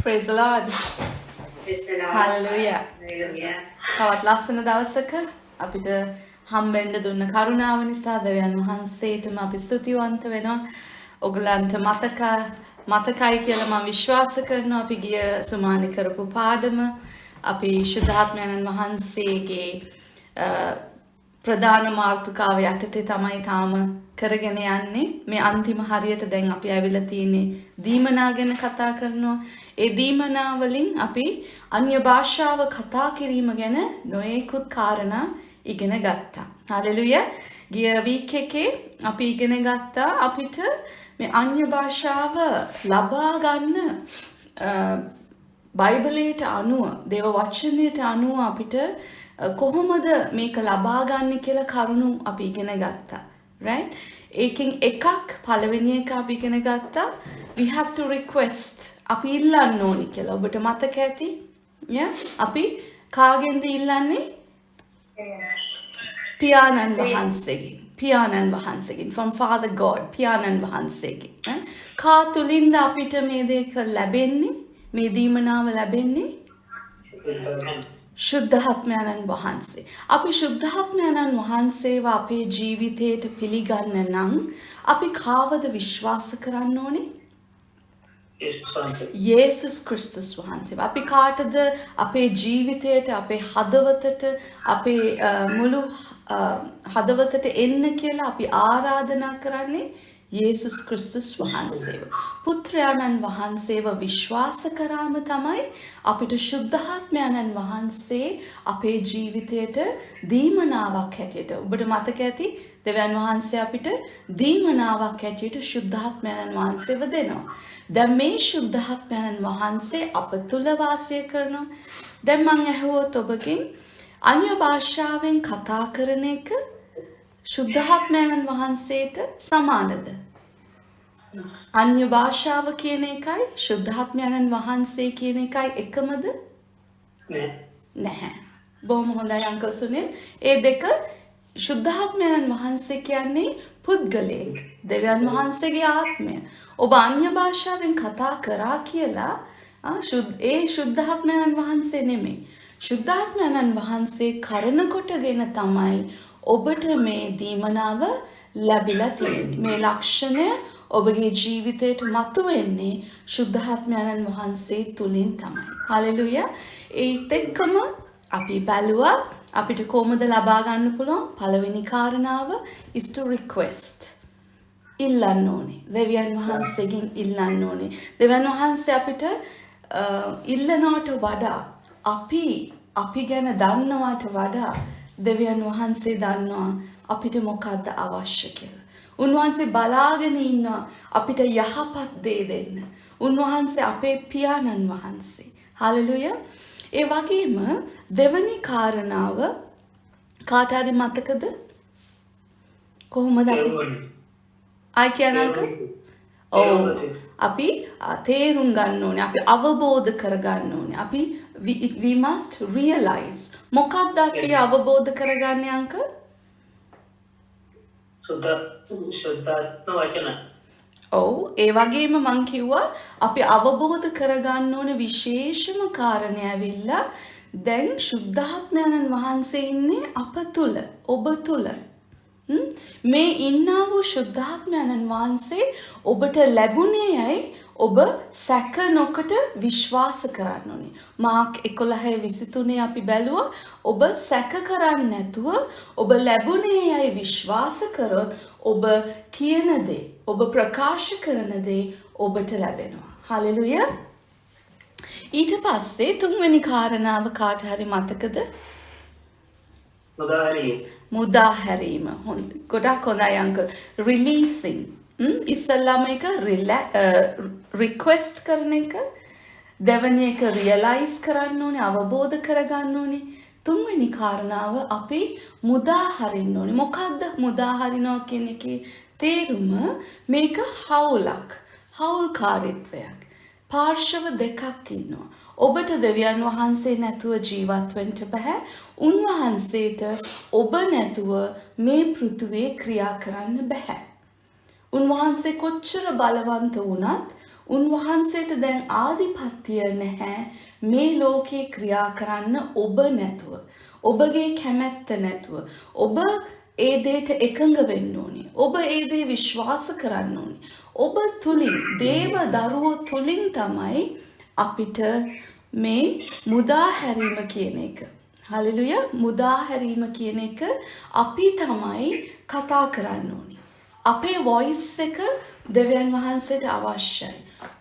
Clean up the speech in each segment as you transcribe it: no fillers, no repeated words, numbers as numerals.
Praise the Lord. Praise the Lord. Hallelujah. Hallelujah. තවත් ලස්සන දවසක අපිට හම්බෙන්න දුන්න කරුණාව නිසා දෙවියන් වහන්සේටම අපි ස්තුතිවන්ත වෙනවා. ඔයගලන්ට මතකයි කියලා මම විශ්වාස කරනවා අපි ගිය සුමානේ කරපු පාඩම අපි ශුද්ධාත්මයන් වහන්සේගේ ප්‍රධාන මාතෘකාව යටතේ තමයි තාම කරගෙන යන්නේ. මේ අන්තිම හරියට දැන් අපි ඇවිල්ලා තියෙන්නේ දීමනා ගැන කතා කරනවා. ඒ දීමනා වලින් අපි අන්‍ය භාෂාව කතා කිරීම ගැන නොයෙකුත් කාරණා ඉගෙන ගත්තා. හalleluya. ගිය වීක් එකේ අපි ඉගෙන ගත්තා අපිට මේ අන්‍ය භාෂාව ලබා ගන්න බයිබලයට අනුව දේව වචනයට අනුව අපිට කොහොමද මේක ලබා ගන්න කියලා කරුණු අපි ඉගෙන ගත්තා. right? ඒකෙන් එකක් පළවෙනි එක අපි ඉගෙන ගත්තා we have to request. අපි ඉල්ලන්න ඕනි කියලා. ඔබට මතක ඇති? අපි කාගෙන්ද ඉල්ලන්නේ? පියාණන් වහන්සේගෙන්. From Father God. පියාණන් වහන්සේගෙන්. කා තුලින්ද අපිට මේ දෙක ලැබෙන්නේ? මේ දීමනාව ලැබෙන්නේ? ශුද්ධාත්මයන්න් වහන්සේ. අපි ශුද්ධාත්මයන්න් වහන්සේව අපේ ජීවිතයට පිළිගන්න නම් අපි කාවද විශ්වාස කරන්න ඕනේ? යේසුස් ක්‍රිස්තුස් වහන්සේ. අපි කාටද අපේ ජීවිතයට, අපේ හදවතට, අපේ මුළු හදවතට එන්න කියලා අපි ආරාධනා කරන්නේ? යේසුස් ක්‍රිස්තුස් වහන්සේව. පුත්‍රයාණන් වහන්සේව විශ්වාස කරාම තමයි අපිට ශුද්ධාත්මයන්න් වහන්සේ අපේ ජීවිතයට දීමනාවක් හැටියට. ඔබට මතක ඇති දෙවියන් වහන්සේ අපිට දීමනාවක් හැටියට ශුද්ධාත්මයන්න් වහන්සේව දෙනවා. දැන් මේ ශුද්ධාත්මයන්න් වහන්සේ අප තුල වාසය කරනවා. දැන් මම අහුවොත් ඔබගෙන් අන්‍ය භාෂාවෙන් කතා කරන එක ශුද්ධාත්මයන්න් වහන්සේට සමානද? අන්‍ය භාෂාව කියන එකයි ශුද්ධාත්මයන්න් වහන්සේ කියන එකයි එකමද? නැහැ. බොහොම හොඳයි අංකල් සුනිල්. ඒ දෙක ශුද්ධාත්මයන්න් වහන්සේ කියන්නේ පුද්ගලයෙක්. දෙවියන් වහන්සේගේ ආත්මය. ඔබ අන්‍ය භාෂාවෙන් කතා කරා කියලා ඒ ශුද්ධාත්මයන්න් වහන්සේ නෙමෙයි. ශුද්ධාත්මයන්න් වහන්සේ කරන කොටගෙන තමයි ඔබට මේ දීමනාව ලැබිලා තියෙන්නේ. මේ ලක්ෂණය ඔබගේ ජීවිතයට මතුවෙන්නේ ශුද්ධාත්මයන්න් වහන්සේ තුලින් තමයි. හalleluya. ඒත් එක්කම අපි බැලුවා අපිට කොහොමද ලබා ගන්න පුළුවන්? පළවෙනි කාරණාව is to request. ඉල්ලන්න ඕනේ. දෙවියන් වහන්සේගෙන් ඉල්ලන්න ඕනේ. දෙවියන් වහන්සේ අපිට ඉල්ලනවට වඩා අපි ගැන දන්නවට වඩා දෙවියන් වහන්සේ දන්නවා අපිට මොකද්ද අවශ්‍ය කියලා. උන්වහන්සේ බලාගෙන ඉන්නවා අපිට යහපත් දේ දෙන්න. උන්වහන්සේ අපේ පියාණන් වහන්සේ. හalleluya. ඒ වගේම දෙවනි කාරණාව කාට හරි මතකද? කොහොමද අපි කියනක? අපි තේරුම් ගන්න ඕනේ. අපි අවබෝධ කරගන්න ඕනේ. අපි we must realize. මොකක්ද අපි අවබෝධ කරගන්නේ අංකල්? සුද්ධාත්ම වචන. ඔව් ඒ වගේම මං කිව්වා අපි අවබෝධ කරගන්න ඕන විශේෂම කාරණය ඇවිල්ලා දැන් ශුද්ධාත්මයන්න් වහන්සේ ඉන්නේ අප තුල, ඔබ තුල. මේ ඉන්නා වූ ශුද්ධාත්මයන්න් වහන්සේ ඔබට ලැබුණේයි ඔබ සැක නොකොට විශ්වාස කරන්න ඕනේ. මාක් 11:23 අපි බැලුවා ඔබ සැක කරන්නේ නැතුව ඔබ ලැබුණේයි විශ්වාස කරොත් ඔබ කියන දේ, ඔබ ප්‍රකාශ කරන දේ ඔබට ලැබෙනවා. හalleluya. ඊට පස්සේ තුන්වෙනි කාරණාව කාට හරි මතකද? මුදාහැරීම. ගොඩක් හොඳයි අංකල්. releasing. ඉස්සල්ලාම එක රික්වෙස්ට් කරන එක, දෙවැනි එක රියලයිස් කරන්න ඕනේ, අවබෝධ කරගන්න ඕනේ. තුන්වෙනි කාරණාව අපි මුදාහරින්න ඕනේ. මොකද්ද මුදාහරිනවා කියන එකේ තේරුම? මේක හවුල්කාරීත්වයක්. පාර්ශව දෙකක් ඉන්නවා. ඔබට දෙවියන් වහන්සේ නැතුව ජීවත් වෙන්න බෑ. උන්වහන්සේට ඔබ නැතුව මේ පෘථුවියේ ක්‍රියා කරන්න බෑ. උන්වහන්සේ කොච්චර බලවන්ත වුණත් උන්වහන්සේට දැන් ආධිපත්‍ය නැහැ මේ ලෝකේ ක්‍රියා කරන්න ඔබ නැතුව. ඔබගේ කැමැත්ත නැතුව. ඔබ ඒ දේට එකඟ වෙන්න ඕනේ. ඔබ ඒ දේ විශ්වාස කරන්න ඕනේ. ඔබ තුලින් දේව දරුවෝ තුලින් තමයි අපිට මේ මුදා හැරීම කියන එක. හලෙලුයා මුදා හැරීම කියන එක අපි තමයි කතා කරන්න ඕනේ. අපේ වොයිස් එක දෙවියන් වහන්සේට අවශ්‍යයි.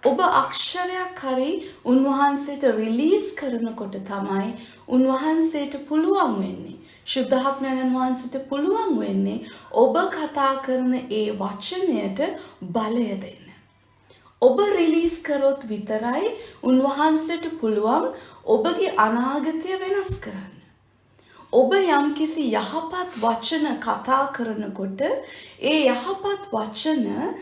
ඔබ අක්ෂරයක් හරි උන්වහන්සේට රිලීස් කරනකොට තමයි උන්වහන්සේට පුළුවන් වෙන්නේ. ශුද්ධාත්මයන් වහන්සේට පුළුවන් වෙන්නේ ඔබ කතා කරන ඒ වචනයට බලය දෙන්න. ඔබ රිලීස් කරොත් විතරයි උන්වහන්සේට පුළුවන් ඔබගේ අනාගතය වෙනස් කරන්න. ඔබ යම්කිසි යහපත් වචන කතා කරනකොට ඒ යහපත් වචන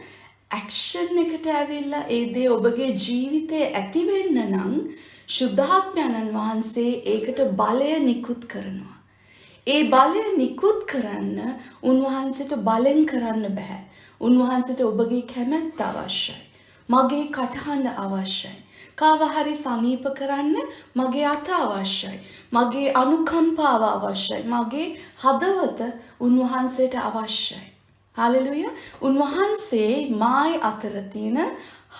ඇක්ෂන් එකට ඇවිල්ලා ඒ දේ ඔබගේ ජීවිතේ ඇති වෙන්න නම් ශුද්ධාත්මයන් වහන්සේ ඒකට බලය නිකුත් කරනවා. ඒ බලය නිකුත් කරන්න උන්වහන්සේට බලෙන් කරන්න බෑ. උන්වහන්සේට ඔබගේ කැමැත්ත අවශ්‍යයි. මගේ කටහඬ අවශ්‍යයි. කාව හරි සමීප කරන්න මගේ අත අවශ්‍යයි. මගේ අනුකම්පාව අවශ්‍යයි. මගේ හදවත උන්වහන්සේට අවශ්‍යයි. හලෙලුයා. උන්වහන්සේ මායි අතර තියෙන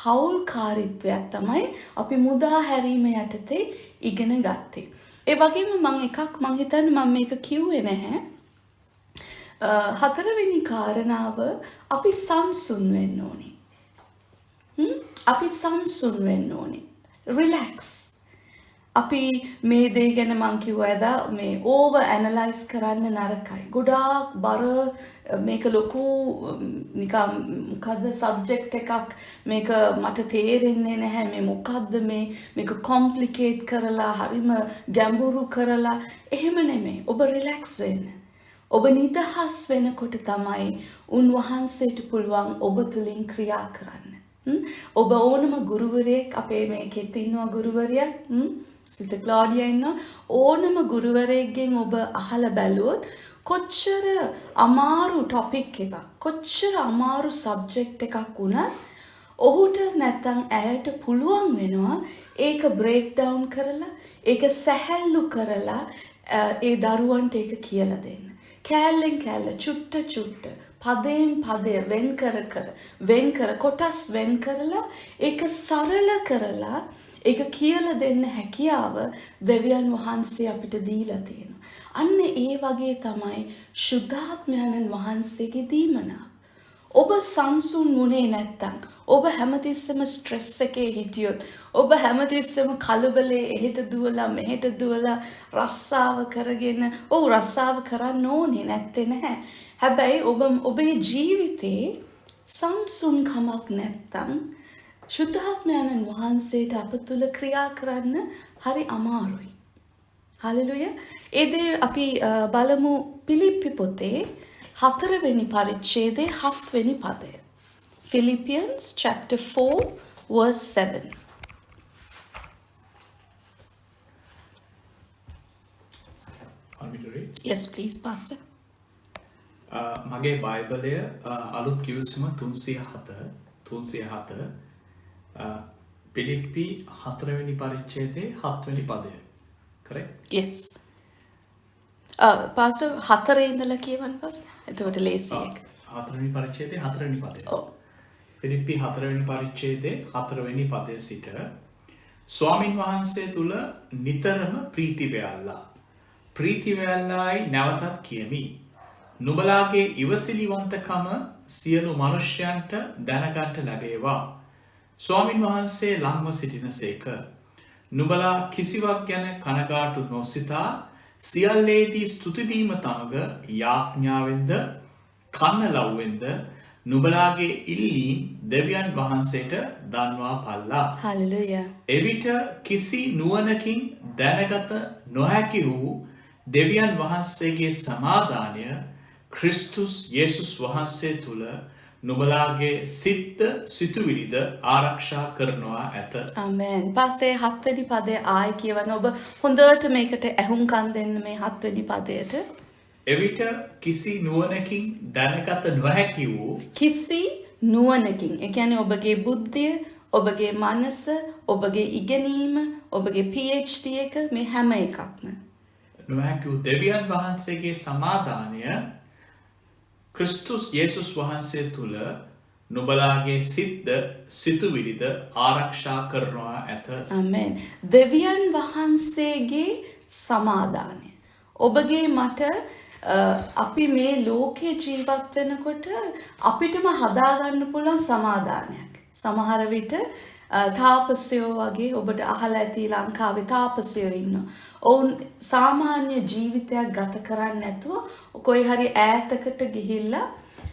හවුල්කාරීත්වයක් තමයි අපි මුදා හැරීම යටතේ ඉගෙන ගත්තේ. ඒ වගේම මම හිතන්නේ මම මේක කිව්වේ නැහැ. හතරවෙනි කාරණාව අපි සංසුන් වෙන්න ඕනේ. අපි සංසුන් වෙන්න ඕනේ. රිලැක්ස්. අපි මේ දේ ගැන මං කිව්වද මේ ඕවර් ඇනලයිස් කරන්න නරකයි. ගොඩාක් බර මේක ලොකු නිකම් මොකද්ද සබ්ජෙක්ට් එකක් මේක මට තේරෙන්නේ නැහැ මේ මොකද්ද මේක කොම්ප්ලිකේට් කරලා හරිම ගැඹුරු කරලා එහෙම නෙමෙයි. ඔබ රිලැක්ස් වෙන්න. ඔබ නිදහස් වෙනකොට තමයි උන්වහන්සේට පුළුවන් ඔබ තුලින් ක්‍රියා කරන්න. ඔබ ඕනම ගුරුවරයෙක් අපේ මේකෙත් ඉන්නවා ගුරුවරියක් සිස්ටර් ක්ලෝඩියා ඉන්නවා ඕනම ගුරුවරයෙක්ගෙන් ඔබ අහලා බැලුවොත් කොච්චර අමාරු ටොපික් එකක් කොච්චර අමාරු සබ්ජෙක්ට් එකක් වුණත් ඔහුට නැත්තම් ඇයට පුළුවන් වෙනවා ඒක බ්‍රේක් ඩවුන් කරලා ඒක සැහැල්ලු කරලා ඒ දරුවන්ට ඒක කියලා දෙන්න. කෑල්ලෙන් කෑල්ල චුට්ට පදයෙන් පදය වෙන් කර කොටස් වෙන් කරලා ඒක සරල කරලා ඒක කියලා දෙන්න හැකියාව දෙවියන් වහන්සේ අපිට දීලා තියෙනවා. අන්න ඒ වගේ තමයි ශුද්ධාත්මයන් වහන්සේගේ දීමනාව. ඔබ සංසුන් වුණේ නැත්තම් ඔබ හැමතිස්සෙම ස්ට්‍රෙස් එකේ හිටියොත් ඔබ හැමතිස්සෙම කලබලේ එහෙට දුවලා මෙහෙට දුවලා රස්සාව කරගෙන රස්සාව කරන්න ඕනේ නැත්තේ නැහැ. හැබැයි ඔබේ ජීවිතේ සංසුන්කමක් නැත්තම් ශුද්ධාත්මයන් වහන්සේට අප තුළ ක්‍රියා කරන්න හරි අමාරුයි. හලෙලුයා. ඒ දේ අපි බලමු පිලිප්පි පොතේ 4 වෙනි පරිච්ඡේදයේ 7 වෙනි පදය. Philippians chapter 4 verse 7. Want me to read? Yes, please, Pastor. මගේ බයිබලය අලුත් කිවිසුම 307 පිලිප්පි 4 වෙනි පරිච්ඡේදයේ 7 වෙනි පදය. Correct? Yes. Pastor 4 ඉඳලා කියවන්න Pastor. එතකොට ලේසි එක. 4 වෙනි පරිච්ඡේදයේ 4 වෙනි පදය. ඔව්. පිලිප්පි 4 වෙනි පරිච්ඡේදයේ 4 වෙනි පදයේ සිට ස්වාමින් වහන්සේ තුල නිතරම ප්‍රීති වේල්ලා. ප්‍රීති වේල්ලායි නැවතත් කියමි. නුඹලාගේ ඉවසිලිවන්තකම සියලු මනුෂ්‍යයන්ට දැනගන්න ලැබේවා. ස්වාමින් වහන්සේ ළඟම සිටිනසේක. නුඹලා කිසිවක් ගැන කනගාටු නොසිතා සියල්ලේදී ස්තුතිදීම තමග යාඥාවෙන්ද කන්නලව්වෙන්ද නුඹලාගේ ඉල්ලීම් දෙවියන් වහන්සේට දන්වා පල්ලා. Hallelujah. එවිට කිසි නුවණකින් දැනගත නොහැකි වූ දෙවියන් වහන්සේගේ සමාදානය ක්‍රිස්තුස් යේසුස් වහන්සේ තුල නුඹලාගේ සිත් සිතුවිලිද ආරක්ෂා කරනවා ඇත. ආමෙන්. පාස්ටර් 7 වෙනි පදය ආයි කියවන ඔබ හොඳට මේකට ඇහුම්කන් දෙන්න මේ 7 වෙනි පදයට. එවිට කිසි නුවණකින් දැනගත නොහැකි වූ කිසි නුවණකින් ඒ කියන්නේ ඔබගේ බුද්ධිය ඔබගේ මනස, ඔබගේ ඉගෙනීම, ඔබගේ PhD එක මේ හැම එකක්ම. නොහැකි දෙවියන් වහන්සේගේ සමාදානය ක්‍රිස්තුස් යේසුස් වහන්සේ තුළ නුබලාගේ සිත්ද සිතුවිලිද ආරක්ෂා කරනවා ඇත. ආමෙන්. දෙවියන් වහන්සේගේ සමාදානය. ඔබගේ මට අපි මේ ලෝකේ ජීවත් වෙනකොට අපිටම හදාගන්න පුළුවන් සමාදානයක්. සමහර විට තාපසයෝ වගේ ඔබට අහලා ඇති ලංකාවේ තාපසයෝ ඉන්නවා. ඔවුන් සාමාන්‍ය ජීවිතයක් ගත කරන්නේ නැතුව කොයි හරි ඈතකට ගිහිල්ලා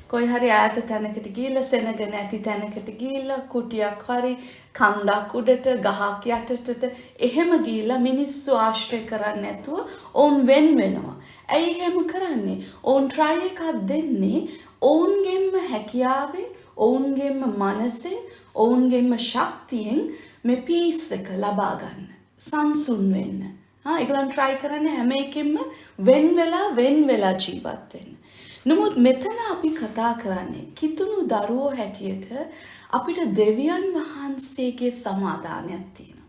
කොයි හරි ඈත තැනකට ගිහිල්ලා සෙනග නැති තැනකට ගිහිල්ලා කුටියක් හරි කන්දක් උඩට ගහක් යටටට එහෙම ගිහිල්ලා මිනිස්සු ආශ්‍රය කරන්නේ නැතුව ඔවුන් වෙන් වෙනවා. ඇයි එහෙම කරන්නේ? ඔවුන් try එකක් දෙන්නේ ඔවුන්ගෙන්ම හැකියාවෙන්, ඔවුන්ගෙන්ම මනසෙන්, ඔවුන්ගෙන්ම ශක්තියෙන් මේ peace එක ලබා ගන්න. සංසුන් වෙන්න. ඒගොල්ලන් try කරන්නේ හැම එකෙම වෙන් වෙලා ජීවත් වෙන්න. නමුත් මෙතන අපි කතා කරන්නේ කිතුණු දරුවෝ හැටියට අපිට දෙවියන් වහන්සේගේ සමාදානයක් තියෙනවා.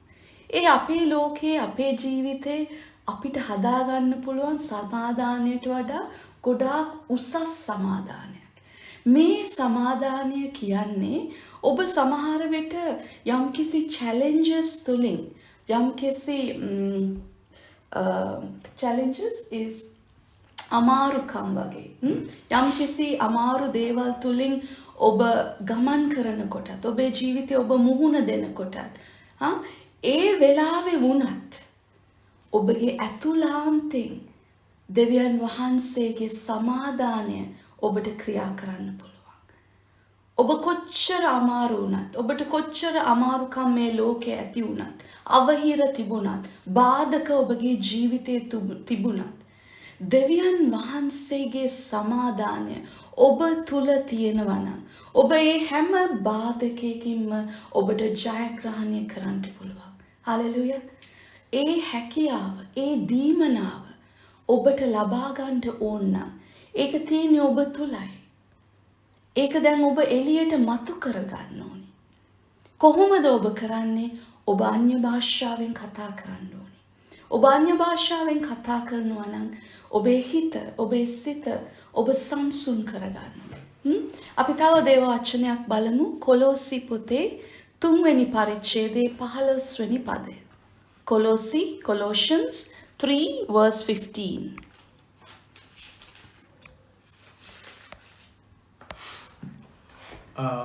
ඒ අපේ ලෝකේ අපේ ජීවිතේ අපිට හදාගන්න පුළුවන් සමාදානයට වඩා ගොඩාක් උසස් සමාදානයක්. මේ සමාදානය කියන්නේ ඔබ සමහර විට යම්කිසි challenges තුලින් යම්කිසි challenges is අමාරුකම් වගේ යම්කිසි අමාරු දේවල් තුලින් ඔබ ගමන් කරනකොටත් ඔබේ ජීවිතේ ඔබ මුහුණ දෙනකොටත් ඒ වෙලාවේ වුණත් ඔබගේ ඇතුළාන්තයෙන් දෙවියන් වහන්සේගේ සමාදානය ඔබට ක්‍රියා කරන්න පුළුවන්. ඔබ කොච්චර අමාරු වුණත් ඔබට කොච්චර අමාරුකම් මේ ලෝකේ ඇති වුණත් අවහිර තිබුණත් බාධක ඔබගේ ජීවිතේ තිබුණත් දෙවියන් වහන්සේගේ සමාදානය ඔබ තුල තියෙනවා නම් ඔබ ඒ හැම බාධකයකින්ම ඔබට ජයග්‍රහණය කරන්න පුළුවන්. හලෙලුයා. ඒ හැකියාව, ඒ දීමනාව ඔබට ලබා ගන්න ඕන නම් ඒක තියෙන්නේ ඔබ තුලයි. ඒක දැන් ඔබ එළියට මතු කර ගන්න ඕනේ. කොහොමද ඔබ කරන්නේ? ඔබ අන්‍ය භාෂාවෙන් කතා කරන්න ඕනේ. ඔබ අන්‍ය භාෂාවෙන් කතා කරනවා නම් ඔබේ හිත, ඔබේ සිත ඔබ සංසුන් කරගන්න ඕනේ. අපි තව දේව වචනයක් බලමු. කොලෝසි පොතේ 3 වෙනි පරිච්ඡේදයේ 15 වෙනි පදය. Colossians 3 verse 15.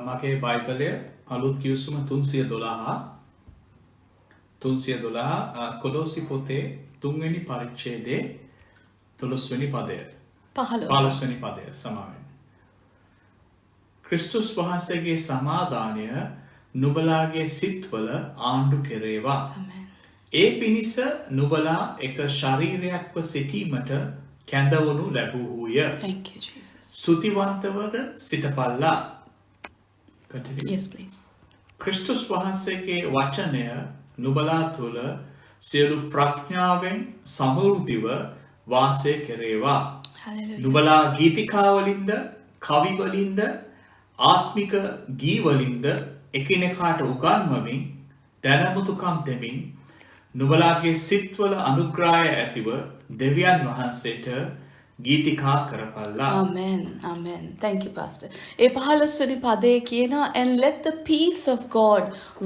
මගේ බයිබලය අලුත් කියුසුම 312 කොලොසි පොතේ 3 වෙනි පරිච්ඡේදයේ 12 වෙනි පදය. 15 වෙනි පදය සමාවෙන්න. ක්‍රිස්තුස් වහන්සේගේ සමාදානය නුබලාගේ සිත්වල ආණ්ඩු කෙරේවා. ඒ පිණිස නුබලා එක ශරීරයක්ව සිටීමට කැඳවනු ලැබූහුය. Thank you, Jesus. ස්තුතිවන්තවද සිටපල්ලා. Continue. Yes, please. ක්‍රිස්තුස් වහන්සේගේ වචනය නුබලා තුළ සියලු ප්‍රඥාවෙන් සමෘද්ධිව වාසය කෙරේවා. Hallelujah. නුබලා ගීතිකාවලින්ද කවිවලින්ද ආත්මික ගීවලින්ද එකිනෙකාට උගන්වමින් දැනමුතුකම් දෙමින් නුබලාගේ සිත්වල අනුග්‍රහය ඇතිව දෙවියන් වහන්සේට ගීතිකා කරපල්ලා. Amen. Amen. Thank you, Pastor. ඒ 15 වෙනි පදයේ කියනවා and let the peace of God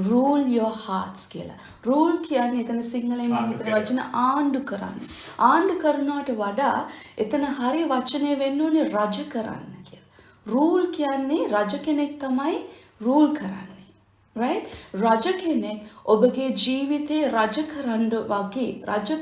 rule your hearts කියලා. rule කියන්නේ එතන සිංහලෙන් මම හිතන වචන ආණ්ඩු කරන්න. ආණ්ඩු කරනවට වඩා එතන හරිය වචනේ වෙන්න ඕනේ රජ කරන්න කියලා. rule කියන්නේ රජ කෙනෙක් තමයි rule කරන්නේ. right? රජ කෙනෙක් ඔබගේ ජීවිතේ රජ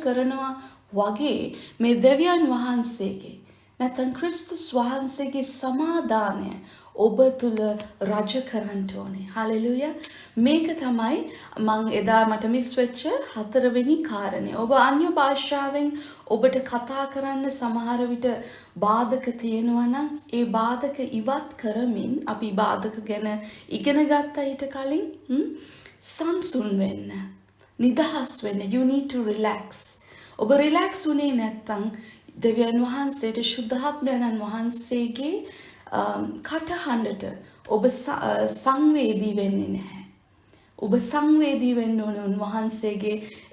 කරනවා වගේ මේ දෙවියන් වහන්සේගේ නැත්නම් ක්‍රිස්තුස් වහන්සේගේ සමාදානය ඔබ තුල රජ කරන්න ඕනේ. හලෙලුයා. මේක තමයි මම එදා මට මිස් වෙච්ච 4 වෙනි කාරණේ. ඔබ අන්‍ය භාෂාවෙන් ඔබට කතා කරන්න සමහර විට බාධක තියෙනවා නම් ඒ බාධක ඉවත් කරමින් අපි බාධක ගැන ඉගෙන ගත්තා ඊට කලින් සංසුන් වෙන්න, නිදහස් වෙන්න. You need to relax. ඔබ රිලැක්ස් වුණේ නැත්තම් දෙවියන් වහන්සේට ශුද්ධාත්මයන් වහන්සේගේ කටහඬට ඔබ සංවේදී වෙන්නේ නැහැ. ඔබ සංවේදී වෙන්න ඕනේ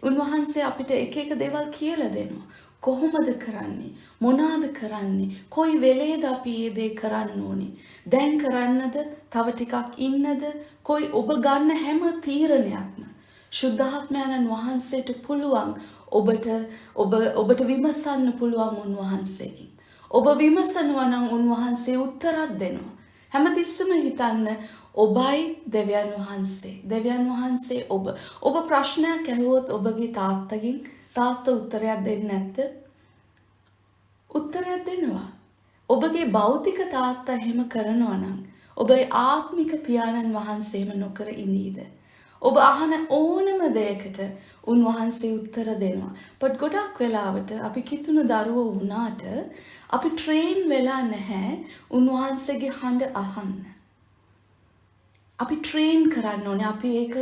උන්වහන්සේ අපිට එක එක දේවල් කියලා දෙනවා. කොහොමද කරන්නේ? මොනවාද කරන්නේ? කොයි වෙලේද අපි මේ දේ කරන්න ඕනේ? දැන් කරන්නද? තව ටිකක් ඉන්නද? කොයි ඔබ ගන්න හැම තීරණයක්ම ශුද්ධාත්මයන්න් වහන්සේට පුළුවන් ඔබට විමසන්න පුළුවන් උන්වහන්සේගෙන්. ඔබ විමසනවා නම් උන්වහන්සේ උත්තරයක් දෙනවා. හැමතිස්සෙම හිතන්න ඔබයි දෙවියන් වහන්සේ ඔබ ප්‍රශ්නයක් ඇහුවොත් ඔබගේ තාත්තගෙන් තාත්තා උත්තරයක් දෙන්නේ නැද්ද? උත්තරයක් දෙනවා. ඔබගේ භෞතික තාත්තා එහෙම කරනවා නම් ඔබේ ආත්මික පියාණන් වහන්සේම නොකර ඉඳීද? ඔබ අහන ඕනම දෙයකට උන්වහන්සේ උත්තර දෙනවා. but ගොඩක් වෙලාවට අපි කිතුණු දරුවෝ වුණාට අපි ට්‍රේන් වෙලා නැහැ උන්වහන්සේගේ හඬ අහන්න. අපි ට්‍රේන් කරන්න ඕනේ. අපි ඒක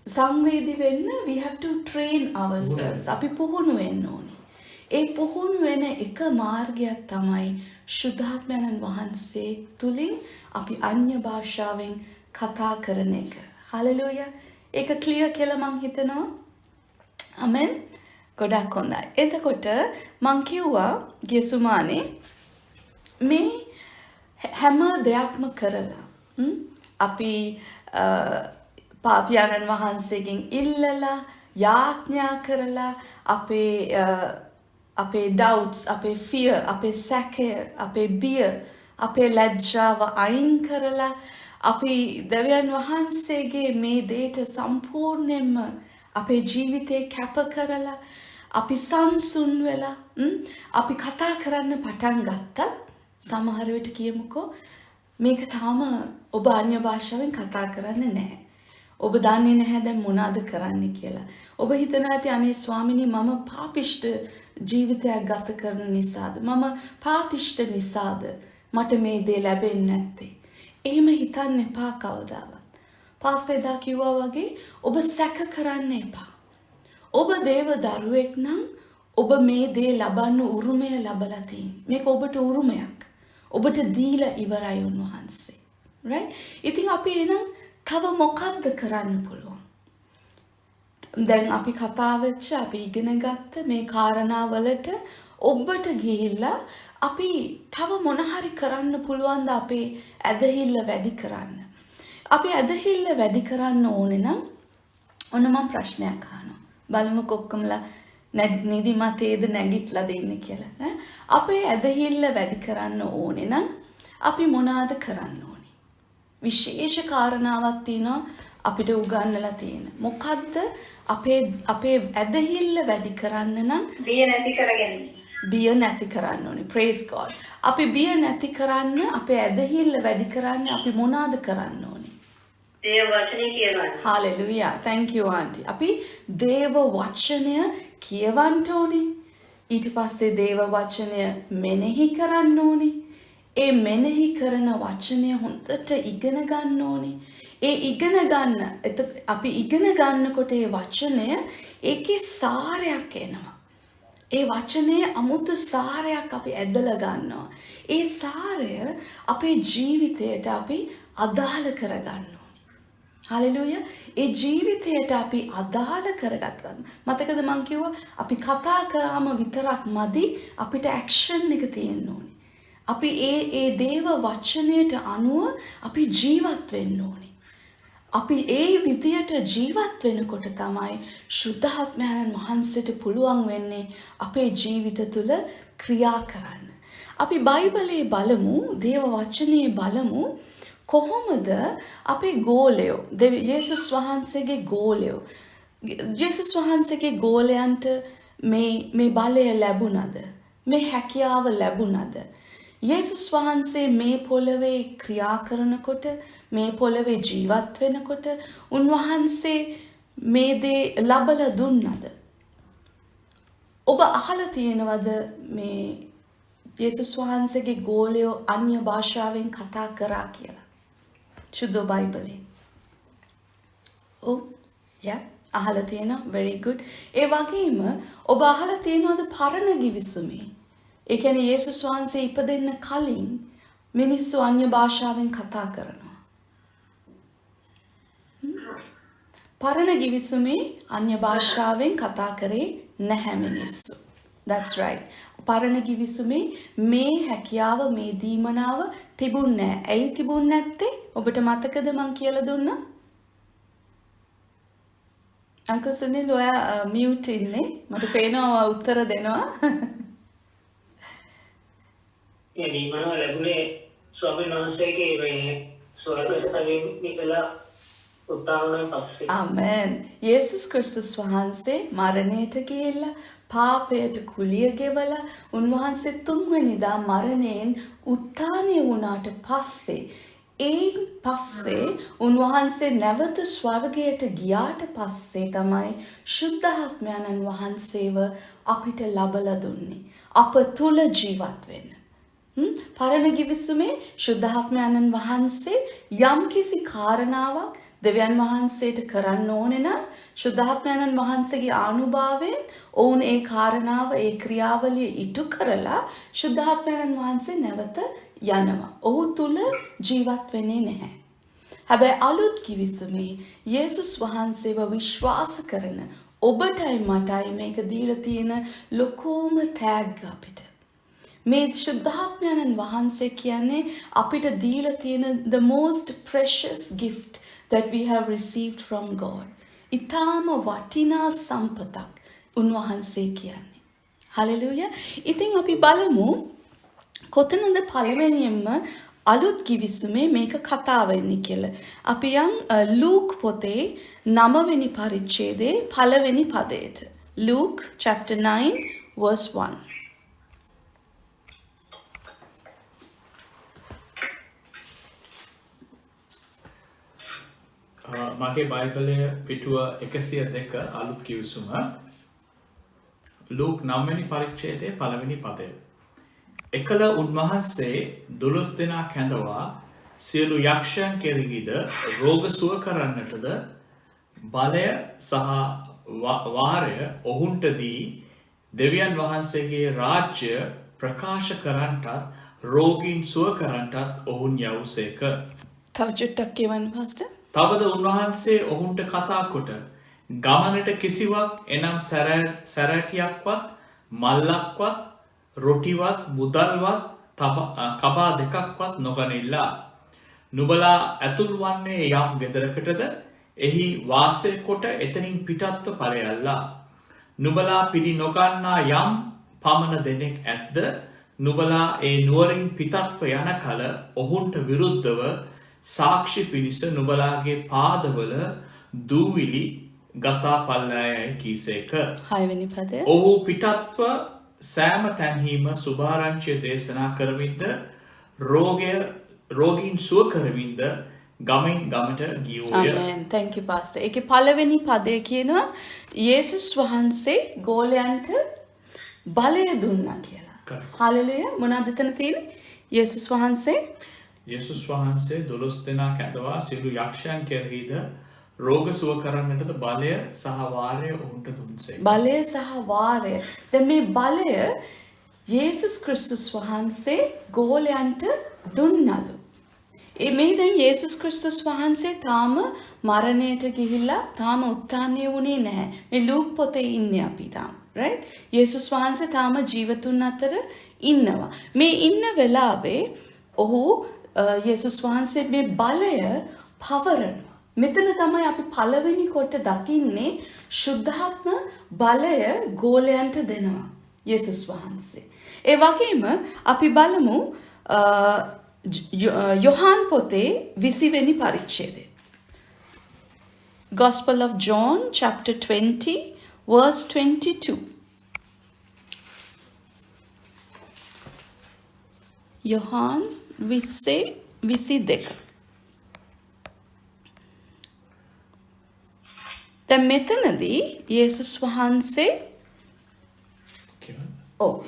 සංවේදී වෙන්න we have to train ourselves. අපි පුහුණු වෙන්න ඕනේ. ඒ පුහුණු වෙන එක මාර්ගයක් තමයි ශුද්ධාත්මයන්න් වහන්සේ තුලින් අපි අන්‍ය භාෂාවෙන් කතා කරන එක. හලෙලූයා. ඒක ක්ලියර් කියලා මං හිතනවා. ආමෙන්. ගොඩක් හොඳයි. එතකොට මං කිව්වා ගෙසුමානේ මේ හැම දෙයක්ම කරලා අපි පාපියාණන් වහන්සේගෙන් ඉල්ලලා යාඥා කරලා අපේ doubts, අපේ fear, අපේ සැකය, අපේ බිය, අපේ ලැජ්ජාව අයින් කරලා අපි දෙවියන් වහන්සේගේ මේ දේට සම්පූර්ණයෙන්ම අපේ ජීවිතේ කැප කරලා අපි සංසුන් වෙලා අපි කතා කරන්න පටන් ගත්තත් සමහර විට කියමුකෝ මේක තාම ඔබ අන්‍ය භාෂාවෙන් කතා කරන්නේ නැහැ. ඔබ දන්නේ නැහැ දැන් මොනවද කරන්න කියලා. ඔබ හිතනවා ඇති අනේ ස්වාමිනී මම පාපිෂ්ඨ ජීවිතයක් ගත කරන නිසාද? මම පාපිෂ්ඨ නිසාද මට මේ දේ ලැබෙන්නේ නැත්තේ? එහෙම හිතන්න එපා කවදාවත්. පාස්ටර් එදා කිව්වා වගේ ඔබ සැක කරන්න එපා. ඔබ දේව දරුවෙක් නම් ඔබ මේ දේ ලබන්න උරුමය ලබලා තියෙන්නේ. මේක ඔබට උරුමයක්. ඔබට දීලා ඉවරයි උන්වහන්සේ. right? ඉතින් අපි එනම් තව මොකක්ද කරන්න පුළුවන්? දැන් අපි කතා වෙච්ච අපි ඉගෙන ගත්ත මේ කාරණාවලට ඔබට ගිහිල්ලා අපි තව මොන හරි කරන්න පුළුවන්ද අපේ ඇදහිල්ල වැඩි කරන්න? අපි ඇදහිල්ල වැඩි කරන්න ඕනේ නම් ඔන්න මම ප්‍රශ්නයක් අහනවා. බලමුකෝ ඔක්කොමලා නිදිමතේද නැගිටලාද ඉන්නේ කියලා. අපේ ඇදහිල්ල වැඩි කරන්න ඕනේ නම් අපි මොනවාද කරන්න ඕනේ? විශේෂ කාරණාවක් තියෙනවා අපිට උගන්වලා තියෙන. මොකද්ද අපේ ඇදහිල්ල වැඩි කරන්න නම් බිය නැති කරන්න ඕනේ. praise God. අපි බිය නැති කරන්න අපේ ඇදහිල්ල වැඩි කරන්න අපි මොනවාද කරන්න ඕනේ? දේව වචනේ කියවන්න. hallelujah. thank you auntie. අපි දේව වචනය කියවන්න ඕනේ. ඊට පස්සේ දේව වචනය මෙනෙහි කරන්න ඕනේ. ඒ මෙනෙහි කරන වචනය හොඳට ඉගෙන ගන්න ඕනේ. ඒ ඉගෙන ගන්න අපි ඉගෙන ගන්නකොට ඒ වචනය ඒකේ සාරයක් එනවා. ඒ වචනේ අමුතු සාරයක් අපි ඇදලා ගන්නවා. ඒ සාරය අපේ ජීවිතයට අපි අදාළ කරගන්න ඕනේ. හලෙලූයා. ඒ ජීවිතයට අපි අදාළ කරගත්තා. මතකද මං කිව්වා අපි කතා කරාම විතරක් මදි අපිට ඇක්ෂන් එක තියෙන්න ඕනේ. අපි ඒ දේව වචනයට අනුව අපි ජීවත් වෙන්න ඕනේ. අපි ඒ විදියට ජීවත් වෙනකොට තමයි ශුද්ධාත්මයන් වහන්සේට පුළුවන් වෙන්නේ අපේ ජීවිත තුළ ක්‍රියා කරන්න. අපි බයිබලයේ බලමු, දේව වචනේ බලමු කොහොමද අපේ ගෝලයෝ, යේසුස් වහන්සේගේ ගෝලයෝ, යේසුස් වහන්සේගේ ගෝලයන්ට මේ බලය ලැබුණද? මේ හැකියාව ලැබුණද? යේසුස් වහන්සේ මේ පොළවේ ක්‍රියා කරනකොට, මේ පොළවේ ජීවත් වෙනකොට උන්වහන්සේ මේ දේ ලබලා දුන්නද? ඔබ අහලා තියෙනවද මේ යේසුස් වහන්සේගේ ගෝලයෝ අන්‍ය භාෂාවෙන් කතා කරා කියලා? සුද්ධ බයිබලේ. අහලා තියෙනවා. very good. ඒ වගේම ඔබ අහලා තියෙනවද පරණ ගිවිසුමේ? ඒ කියන්නේ යේසුස් වහන්සේ ඉපදෙන්න කලින් මිනිස්සු අන්‍ය භාෂාවෙන් කතා කරනවා. පරණ ගිවිසුමේ අන්‍ය භාෂාවෙන් කතා කරේ නැහැ මිනිස්සු. That's right. පරණ ගිවිසුමේ මේ හැකියාව මේ දීමනාව තිබුණේ නැහැ. ඇයි තිබුණේ නැත්තේ? ඔබට මතකද මං කියලා දුන්නා? අංකල් සුනිල් ඔයා මියුට් ඉන්නේ. මට පේනවා උත්තර දෙනවා. එනි මම ලැබුණේ ස්වාමීන් වහන්සේගේ මේ ස්වර්ගසතගෙන් මේකලා උත්තරණය පස්සේ. ආමෙන්. යේසුස් ක්‍රිස්තුස් වහන්සේ මරණයට ගිහිල්ලා පාපයට කුලිය ගෙවලා උන්වහන්සේ තුන්වෙනිදා මරණයෙන් උත්ථානය වුණාට පස්සේ උන්වහන්සේ නැවත ස්වර්ගයට ගියාට පස්සේ තමයි ශුද්ධාත්මයන්න් වහන්සේව අපිට ලබලා දුන්නේ. අප තුල ජීවත් වෙන්න. පරණ ගිවිසුමේ ශුද්ධාත්මයන්න් වහන්සේ යම්කිසි කාරණාවක් දෙවියන් වහන්සේට කරන්න ඕනේ නම් ශුද්ධාත්මයන්න් වහන්සේගේ ආනුභාවයෙන් ඔවුන් ඒ කාරණාව ඒ ක්‍රියාවලිය ඉටු කරලා ශුද්ධාත්මයන්න් වහන්සේ නැවත යනවා. ඔහු තුල ජීවත් වෙන්නේ නැහැ. හැබැයි අලුත් කිවිසුමේ යේසුස් වහන්සේව විශ්වාස කරන ඔබටයි මටයි මේක දීලා තියෙන ලොකුම තෑග්ග අපිට. මේ ශුද්ධාත්මයන්න් වහන්සේ කියන්නේ අපිට දීලා තියෙන the most precious gift that we have received from God. ඊටාම වටිනා සම්පතක් උන්වහන්සේ කියන්නේ. හලෙලූයා. ඉතින් අපි බලමු කොතනද පළවෙනියෙන්ම අලුත් කිවිසුමේ මේක කතා වෙන්නේ කියලා. අපි යන් ලූක් පොතේ 9 වෙනි පරිච්ඡේදයේ පළවෙනි පදයට. Luke chapter 9 verse 1. මගේ බයිබලය පිටුව 102 අලුත් කිවිසුම ලූක් 9 වෙනි පරිච්ඡේදයේ පළවෙනි පදය. එකල උන්වහන්සේ 12 දෙනා කැඳවා සියලු යක්ෂයන් කෙරෙහිද රෝග සුව කරන්නටද බලය සහ වාරය ඔවුන්ට දී දෙවියන් වහන්සේගේ රාජ්‍ය ප්‍රකාශ කරන්නටත් රෝගීන් සුව කරන්නටත් ඔවුන් යවුසේක. තව චුට්ටක් කියවන්න පාස්ටර්. තවද උන්වහන්සේ ඔවුන්ට කතා කොට ගමනට කිසිවක් එනම් සැරැටියක්වත් මල්ලක්වත් රොටිවත් මුදල්වත් කබා දෙකක්වත් නොගනිල්ලා. නුබලා ඇතුල් වන්නේ යම් ගෙදරකටද එහි වාසය කොට එතනින් පිටත්ව ඵලයල්ලා. නුබලා පිළි නොගන්නා යම් පමණ දෙනෙක් ඇද්ද නුබලා ඒ නුවරින් පිටත්ව යන කල ඔහුන්ට විරුද්ධව සාක්ෂි පිණිස නුබලාගේ පාදවල දූවිලි ගසා පල්ලායයි කීසේක. 6 වෙනි පදය. ඔහු පිටත්ව සෑම තැන්හිම සුභාරංචිය දේශනා කරමින්ද රෝගීන් සුව කරමින්ද ගමෙන් ගමට ගියෝය. Amen. Thank you pastor. ඒකේ පළවෙනි පදය කියනවා යේසුස් වහන්සේ ගෝලයන්ට බලය දුන්නා කියලා. හalleluya. මොනවද එතන තියෙන්නේ? යේසුස් වහන්සේ 12 දෙනා කැඳවා සියලු යක්ෂයන් කෙරෙහිද රෝග සුව කරන්නටද බලය සහ වාරය ඔවුන්ට දුන්සේ. බලය සහ වාරය. දැන් මේ බලය යේසුස් ක්‍රිස්තුස් වහන්සේ ගෝලයන්ට දුන්නලු. මේ දැන් යේසුස් ක්‍රිස්තුස් වහන්සේ තාම මරණයට ගිහිල්ලා තාම උත්ථානය වුණේ නැහැ. මේ ලූක් පොතේ ඉන්නේ අපි තාම. right? යේසුස් වහන්සේ තාම ජීවතුන් අතර ඉන්නවා. මේ ඉන්න වෙලාවේ ඔහු යේසුස් වහන්සේ මේ බලය පවරනවා. මෙතන තමයි අපි පළවෙනි කොට දකින්නේ ශුද්ධාත්ම බලය ගෝලයන්ට දෙනවා යේසුස් වහන්සේ. ඒ වගේම අපි බලමු යොහාන් පොතේ 20 වෙනි පරිච්ඡේදය. Gospel of John chapter 20 verse 22. Yohan 22. දැන් මෙතනදී යේසුස් වහන්සේ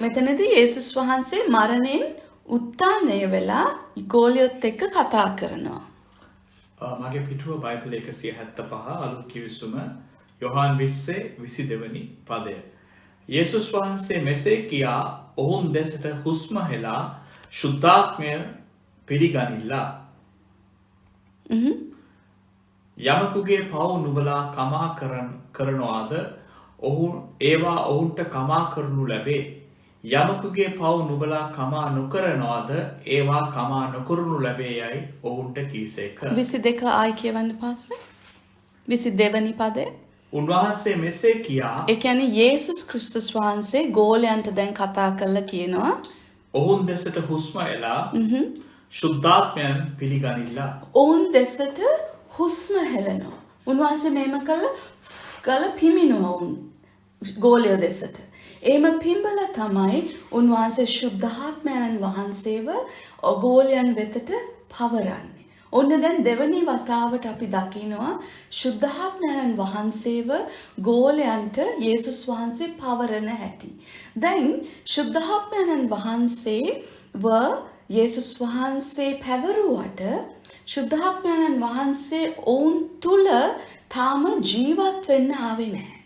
මෙතනදී යේසුස් වහන්සේ මරණයෙන් උත්ථානය වෙලා ගෝලියොත් එක්ක කතා කරනවා. මගේ පිටුව බයිබල් 175 අලුත් කිවිසුම යොහාන් 20:22 වෙනි පදය. යේසුස් වහන්සේ මෙසේ කියා ඔවුන් දෙසට හුස්ම හෙලා ශුද්ධාත්මය පිළිගනිල්ලා. යමකුගේ පව් නුබලා කමා කරනවාද ඒවා ඔවුන්ට කමා කරනු ලැබේ. යමකුගේ පව් නුබලා කමා නොකරනවාද ඒවා කමා නොකරනු ලැබේ යයි ඔවුන්ට කීසේක. 22 ආයි කියවන්න පාස්ටර්. 22 වෙනි පදේ. උන්වහන්සේ මෙසේ කියා ඒ කියන්නේ යේසුස් ක්‍රිස්තුස් වහන්සේ ගෝලයන්ට දැන් කතා කරලා කියනවා ඔවුන් දෙසට හුස්ම එලා ශුද්ධාත්මයන් පිළිගනිල්ලා. ඔවුන් දෙසට හුස්ම හෙලනවා. උන්වහන්සේ මේම කළ පිමිනවා ඔවුන් ගෝලයෝ දෙසට. එහෙම පිම්බලා තමයි උන්වහන්සේ ශුද්ධාත්මයන් වහන්සේව ගෝලයන් වෙතට පවරන්නේ. ඔන්න දැන් දෙවනි වතාවට අපි දකිනවා ශුද්ධාත්මයන් වහන්සේව ගෝලයන්ට යේසුස් වහන්සේ පවරන හැටි. දැන් ශුද්ධාත්මයන් වහන්සේව යේසුස් වහන්සේ පැවරුවට ශුද්ධාත්මයන් වහන්සේ ඔවුන් තුල තාම ජීවත් වෙන්න ආවේ නැහැ.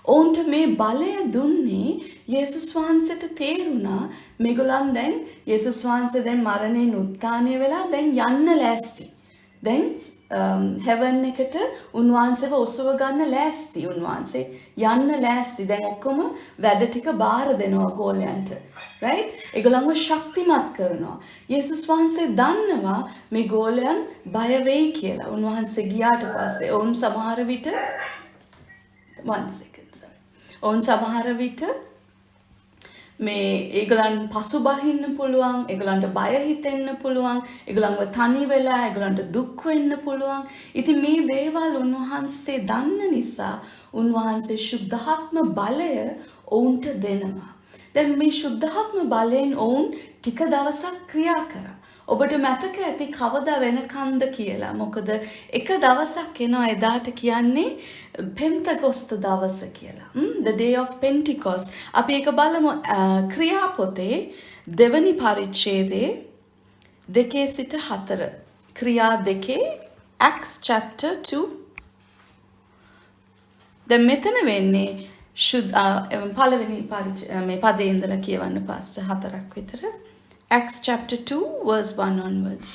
ඔවුන්ට මේ බලය දුන්නේ යේසුස් වහන්සේට තේරුණා මේගොල්ලන් දැන් යේසුස් වහන්සේ දැන් මරණයෙන් උත්ථානය වෙලා දැන් යන්න ලෑස්ති. දැන් heaven එකට උන්වහන්සේව ඔසව ගන්න ලෑස්ති. උන්වහන්සේ යන්න ලෑස්ති. දැන් ඔක්කොම වැඩ ටික බාර දෙනවා ගෝලයන්ට. right? ඒගොල්ලන්ව ශක්තිමත් කරනවා. යේසුස් වහන්සේ දන්නවා මේ ගෝලයන් බය වෙයි කියලා. උන්වහන්සේ ගියාට පස්සේ ඔවුන් සමහර විට ඔවුන් සමහර විට මේ ඒගොල්ලන් පසුබහින්න පුළුවන්, ඒගොල්ලන්ට බය හිතෙන්න පුළුවන්, ඒගොල්ලන්ව තනි වෙලා ඒගොල්ලන්ට දුක් වෙන්න පුළුවන්. ඉතින් මේ දේවල් උන්වහන්සේ දන්න නිසා උන්වහන්සේ ශුද්ධාත්ම බලය ඔවුන්ට දෙනවා. දැන් මේ ශුද්ධාත්ම බලයෙන් ඔවුන් ටික දවසක් ක්‍රියා කරා. ඔබට මතක ඇති කවදා වෙනකන්ද කියලා. මොකද එක දවසක් එනවා එදාට කියන්නේ පෙන්තකොස්ත දවස කියලා. The day of Pentecost. අපි ඒක බලමු ක්‍රියාපොතේ දෙවනි පරිච්ඡේදයේ 2 සිට 4. ක්‍රියා 2 Acts chapter 2. දැන් මෙතන වෙන්නේ පළවෙනි මේ පදේ ඉඳලා කියවන්න පාස්ටර් 4ක් විතර. Acts chapter 2 verse 1 onwards.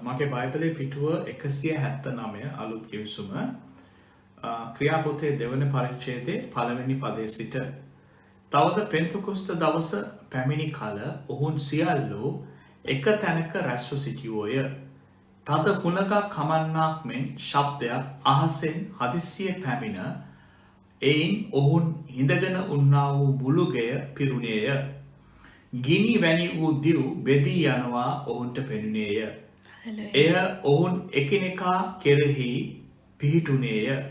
මගේ බයිබලයේ පිටුව 179 අලුත් කිවිසුම ක්‍රියාපොතේ දෙවන පරිච්ඡේදයේ පළවෙනි පදයේ සිට තවද පෙන්තකොස්ත දවස පැමිණි කල ඔවුන් සියල්ලෝ එක තැනක රැස්ව සිටියෝය. තද හුලඟක් කමන්නාක් මෙන් ශබ්දයක් අහසෙන් හදිස්සියේ පැමිණ එයින් ඔවුන් හිඳගෙන උන්නා වූ මුළුගය පිරුණේය. ගිනි වැනි වූ දිව් බෙදී යනවා ඔවුන්ට පෙනුනේය. එය ඔවුන් එකිනෙකා කෙරෙහි පිහිටුනේය.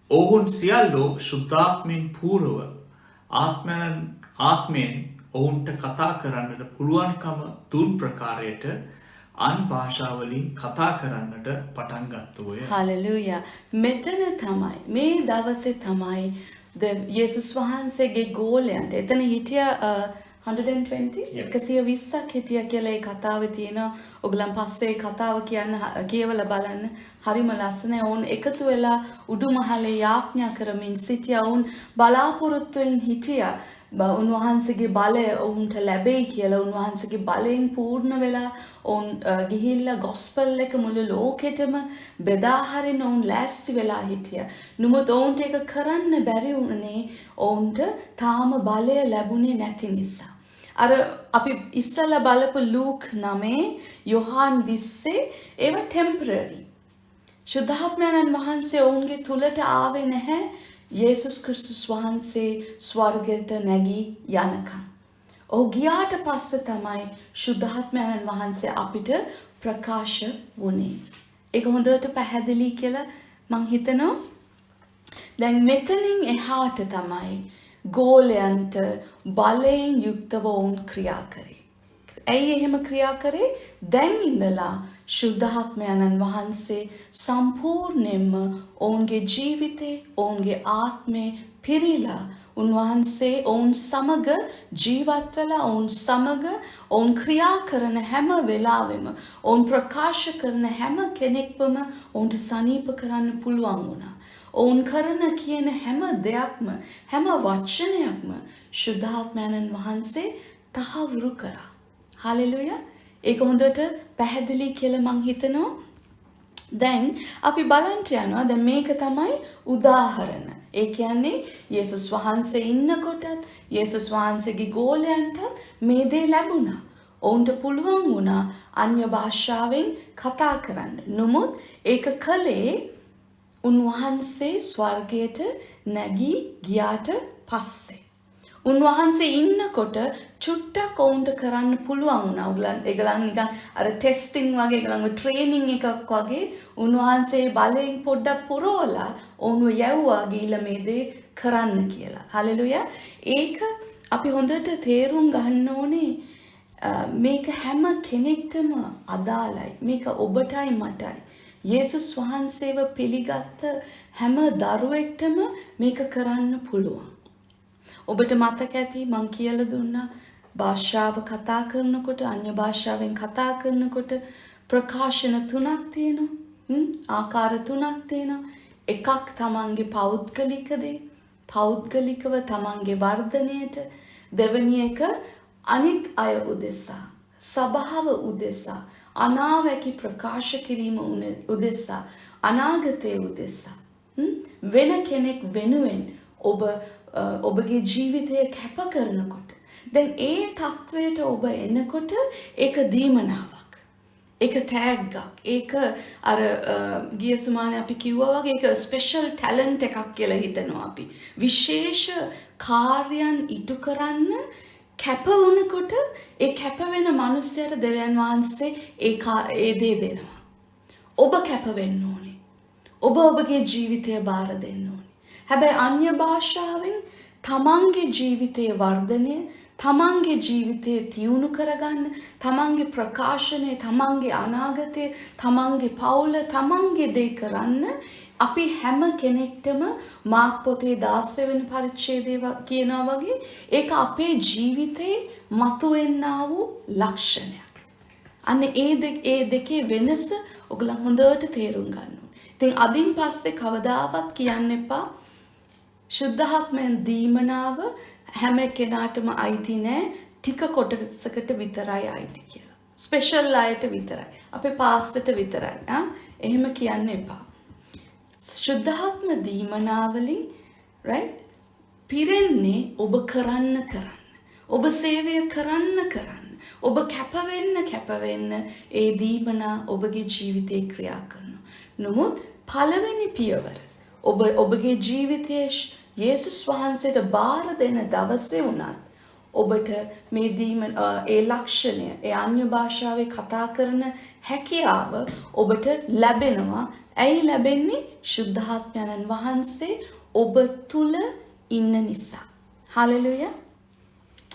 ඔවුන් සියල්ලෝ ශුද්ධාත්මෙන් පූර්ව ආත්මයෙන් ඔවුන්ට කතා කරන්නට පුළුවන්කම දුන් ප්‍රකාරයට අන් භාෂාවලින් කතා කරන්නට පටන් ගත්තෝය. හලෙලූයා. මෙතන තමයි මේ දවසේ තමයි යේසුස් වහන්සේගේ ගෝලයන්ට එතන හිටිය 120ක් හිටිය කියලා ඒ කතාවේ තියෙනවා. ඔයගලන් පස්සේ කතාව කියවලා බලන්න. හරිම ලස්සනයි. ඔවුන් එකතු වෙලා උඩුමහලේ යාඥා කරමින් සිටියා. ඔවුන් බලාපොරොත්තුෙන් හිටියා. උන්වහන්සේගේ බලය ඔවුන්ට ලැබෙයි කියලා. උන්වහන්සේගේ බලයෙන් පූර්ණ වෙලා ඔවුන් ගිහිල්ලා ගොස්පල් එක මුළු ලෝකෙටම බෙදා හරින ඔවුන් ලෑස්ති වෙලා හිටියා. නමුත් ඔවුන්ට ඒක කරන්න බැරි වුණේ ඔවුන්ට තාම බලය ලැබුණේ නැති නිසා. අර අපි ඉස්සලා බලපු ලූක් 9 යොහාන් 20 ඒව ටෙම්පරරි. ශුද්ධාත්මයන් වහන්සේ ඔවුන්ගේ තුලට ආවේ නැහැ. යේසුස් ක්‍රිස්තුස් වහන්සේ ස්වර්ගයට නැගී යනකම්. ඔහු ගියාට පස්සේ තමයි ශුද්ධාත්මයන් වහන්සේ අපිට ප්‍රකාශ වුණේ. ඒක හොඳට පැහැදිලි කියලා මං හිතනවා. දැන් මෙතනින් එහාට තමයි ගෝලයන්ට බලයෙන් යුක්තව ඔවුන් ක්‍රියා කරේ. ඇයි එහෙම ක්‍රියා කරේ? දැන් ඉඳලා ශුද්ධාත්මයන් වහන්සේ සම්පූර්ණයෙන්ම ඔවුන්ගේ ජීවිතේ, ඔවුන්ගේ ආත්මේ පිරීලා උන්වහන්සේ ඔවුන් සමග ජීවත් වෙලා ඔවුන් සමග ඔවුන් ක්‍රියා කරන හැම වෙලාවෙම ඔවුන් ප්‍රකාශ කරන හැම කෙනෙක්වම ඔවුන්ට සනීප කරන්න පුළුවන් වුණා. ඔවුන් කරන කියන හැම දෙයක්ම හැම වචනයක්ම ශුද්ධාත්මයන් වහන්සේ තහවුරු කරා. හලෙලූයා. ඒක හොඳට පැහැදිලි කියලා මං හිතනවා. දැන් අපි බලන්ට යනවා දැන් මේක තමයි උදාහරණ. ඒ කියන්නේ යේසුස් වහන්සේ ඉන්නකොටත් යේසුස් වහන්සේගේ ගෝලයන්ට මේ දේ ලැබුණා. ඔවුන්ට පුළුවන් වුණා අන්‍ය භාෂාවෙන් කතා කරන්න. නමුත් ඒක කළේ උන්වහන්සේ ස්වර්ගයට නැගී ගියාට පස්සේ. උන්වහන්සේ ඉන්නකොට චුට්ටක් ඔවුන්ට කරන්න පුළුවන් වුණා. ඒගොල්ලන් නිකන් අර ටෙස්ටිං වගේ ඒගොල්ලන්ගේ ට්‍රේනින් එකක් වගේ උන්වහන්සේ බලයෙන් පොඩ්ඩක් පුරවලා ඔවුන්ව යවුවා ගිහිල්ලා මේ දේ කරන්න කියලා. හලෙලුයා. ඒක අපි හොඳට තේරුම් ගන්න ඕනේ. මේක හැම කෙනෙක්ටම අදාළයි. මේක ඔබටයි මටයි. යේසුස් වහන්සේව පිළිගත්ත හැම දරුවෙක්ටම මේක කරන්න පුළුවන්. ඔබට මතක ඇති මං කියලා දුන්නා භාෂාව කතා කරනකොට අන්‍ය භාෂාවෙන් කතා කරනකොට ප්‍රකාශන 3ක් තියෙනවා. ආකාර 3ක් තියෙනවා. එකක් තමන්ගේ පෞද්ගලික දේ. පෞද්ගලිකව තමන්ගේ වර්ධනයට. දෙවෙනි එක අනිත් අය උදෙසා. සබාව උදෙසා. අනාවැකි ප්‍රකාශ කිරීම උදෙසා. අනාගතයේ උදෙසා. වෙන කෙනෙක් වෙනුවෙන් ඔබගේ ජීවිතය කැප කරනකොට දැන් ඒ තත්වයට ඔබ එනකොට ඒක දීමනාවක්. ඒක තෑග්ගක්. ඒක අර ගිය සුමානේ අපි කිව්වා වගේ ඒක ස්පෙෂල් ටැලන්ට් එකක් කියලා හිතනවා අපි. විශේෂ කාර්යයන් ඉටු කරන්න කැප වුණකොට ඒ කැප වෙන මිනිස්සයාට දෙවියන් වහන්සේ ඒ දේ දෙනවා. ඔබ කැප වෙන්න ඕනේ. ඔබ ඔබගේ ජීවිතය බාර දෙන්න ඕනේ. හැබැයි අන්‍ය භාෂාවෙන් තමන්ගේ ජීවිතයේ වර්ධනය, තමන්ගේ ජීවිතය තියුණු කරගන්න, තමන්ගේ ප්‍රකාශනය, තමන්ගේ අනාගතය, තමන්ගේ පවුල, තමන්ගේ දේ කරන්න අපි හැම කෙනෙක්ටම මාර්ක් පොතේ 16 වෙනි පරිච්ඡේදයේ කියනවා වගේ ඒක අපේ ජීවිතේ මතුවෙන්නා වූ ලක්ෂණයක්. අන්න ඒ දෙකේ වෙනස ඔයගොල්ලෝ හොඳට තේරුම් ගන්න ඕනේ. ඉතින් අදින් පස්සේ කවදාවත් කියන්න එපා ශුද්ධාත්මයන් දීමනාව හැම කෙනාටම අයිති නෑ ටික කොටසකට විතරයි අයිති කියලා. ස්පෙෂල් අයට විතරයි. අපේ පාස්ටර්ට විතරයි. එහෙම කියන්න එපා. ශුද්ධාත්ම දීමනාවලින් right පිරෙන්නේ ඔබ කරන්න. ඔබ සේවය කරන්න. ඔබ කැපවෙන්න ඒ දීමනා ඔබගේ ජීවිතේ ක්‍රියා කරනවා. නමුත් පළවෙනි පියවර ඔබගේ ජීවිතයේ යේසුස් වහන්සේට බාර දෙන දවසේ වුණත් ඔබට මේ ඒ ලක්ෂණය, ඒ අන්‍ය භාෂාවේ කතා කරන හැකියාව ඔබට ලැබෙනවා. ඇයි ලැබෙන්නේ? ශුද්ධාත්මයන් වහන්සේ ඔබ තුල ඉන්න නිසා. හලෙලුයා.